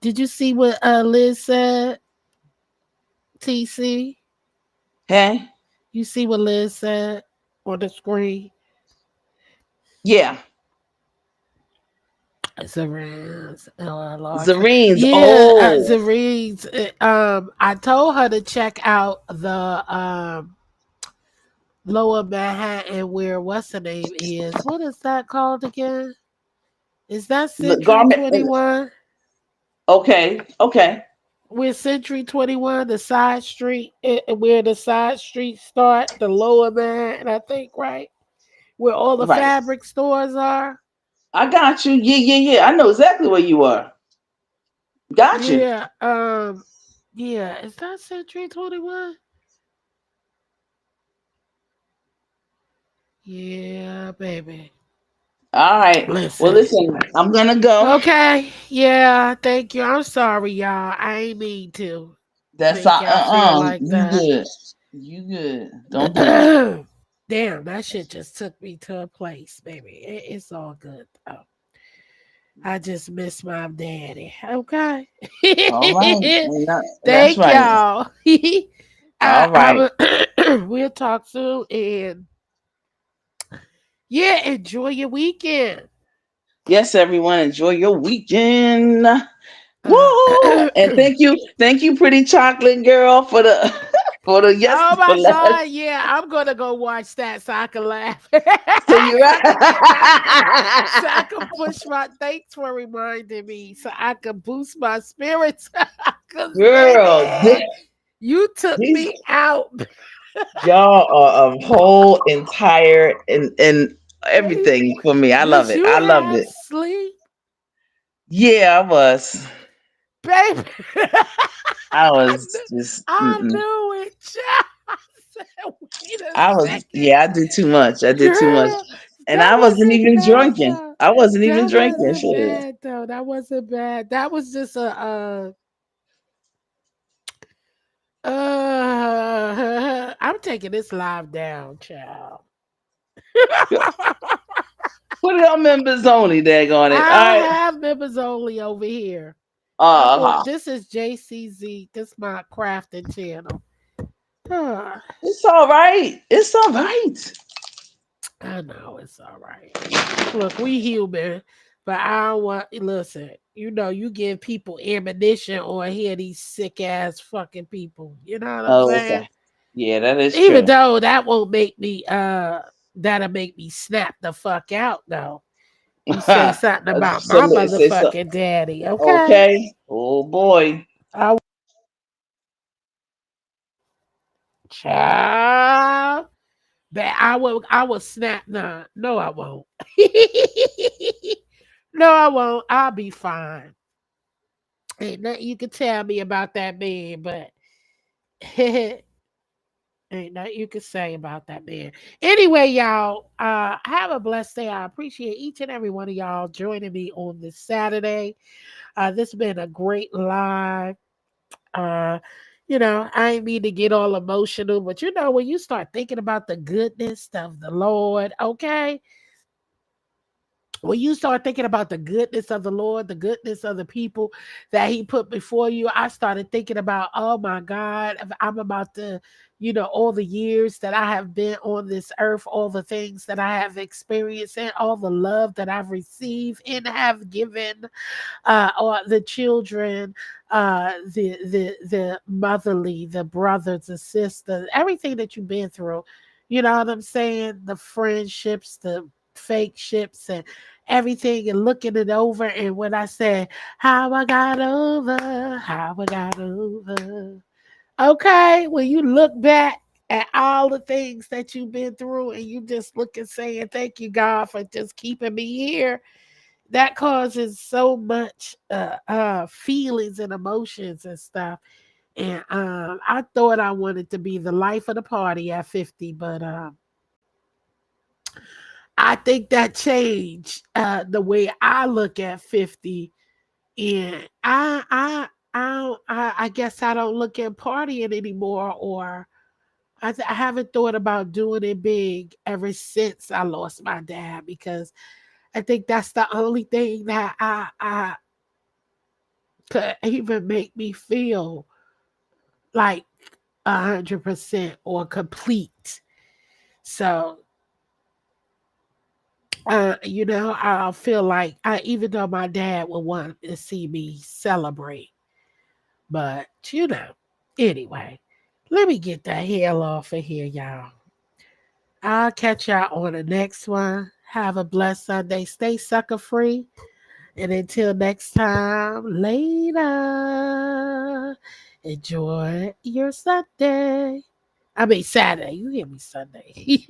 Did you see what Liz said? TC, Hey? you see what Liz said on the screen? Yeah. Zareen's larger. Zarene's Yeah, old. I told her to check out Lower Manhattan, where what's the name is? What is that called again? Is that The Century garment. 21? Okay. Okay. With Century 21, the side street, where the side streets start, the Lower Manhattan, I think, right? Where all the Right. fabric stores are. I got you. Yeah. Yeah. Yeah. I know exactly where you are. Got you. Yeah, yeah. Is that Century 21? Yeah, baby. All right. Well, Listen. listen. I'm gonna go. Okay. Yeah, thank you. I'm sorry, y'all. I ain't mean to That's make y'all feel like You that. good. You good. Don't do it. Damn, that shit just took me to a place, baby. It's all good though. I just miss my daddy. Okay. All right. That's Thank right. y'all. All right. We'll talk soon, and yeah, enjoy your weekend. Yes, everyone. Enjoy your weekend. Uh, Woo! And thank you, pretty chocolate girl, for the for the yes oh for my last. God, yeah, I'm gonna go watch that so I can laugh. So you So I right. can push my thanks for reminding me so I can boost my spirits. Cause Girl, baby, you took these me out. y'all are a whole entire and everything for me. I love Did it. you I loved have it. sleep, Yeah, I was. baby? I I was knew, just. I Mm-mm. knew it. Child. I said, wait a I was. second, Yeah, I did too much. I did too much, girl. and That I wasn't wasn't even bad drinking. though. I wasn't even That drinking. wasn't Shit. bad though. That wasn't bad. That was just a I'm taking this live down, child. Put it on members only. Dag on it. All I right. have members only over here. I'm on. Uh, This is JCZ. This is my crafting channel. Huh. it's all right. It's all right. I know it's all right. Look, we human, but I don't want. Listen, you give people ammunition or hear these sick ass fucking people. You know what I'm Oh, okay. saying? Yeah, that is Even true. though that won't make me. That'll make me snap the fuck out though. You say something about So my let's say so. motherfucking daddy, okay? Okay. Oh boy. I child, but I will snap. Nah, no, I won't. No, I won't. I'll be fine. Ain't nothing you can tell me about that man, but ain't nothing you can say about that man. Anyway, y'all, have a blessed day. I appreciate each and every one of y'all joining me on this Saturday. This has been a great live. Uh, I ain't mean to get all emotional, but when you start thinking about the goodness of the Lord, okay, when you start thinking about the goodness of the Lord, the goodness of the people that He put before you, I started thinking about, oh my God, I'm about to, all the years that I have been on this earth, all the things that I have experienced, and all the love that I've received and have given, or the children, the motherly, the brothers, the sisters, everything that you've been through. You know what I'm saying? The friendships, the fake ships, and everything, and looking it over. And when I said how I got over, okay, when you look back at all the things that you've been through, and you just look and saying, thank you, God, for just keeping me here, that causes so much feelings and emotions and stuff. And I thought I wanted to be the life of the party at 50, but I think that changed the way I look at 50. And I guess I don't look at partying anymore, or I haven't thought about doing it big ever since I lost my dad, because I think that's the only thing that I could even make me feel like 100% or complete. So, I feel like even though my dad would want to see me celebrate, but anyway, let me get the hell off of here, y'all. I'll catch y'all on the next one. Have a blessed Sunday. Stay sucker free. And until next time, later. Enjoy your Sunday. I mean, Saturday. You hear me, Sunday.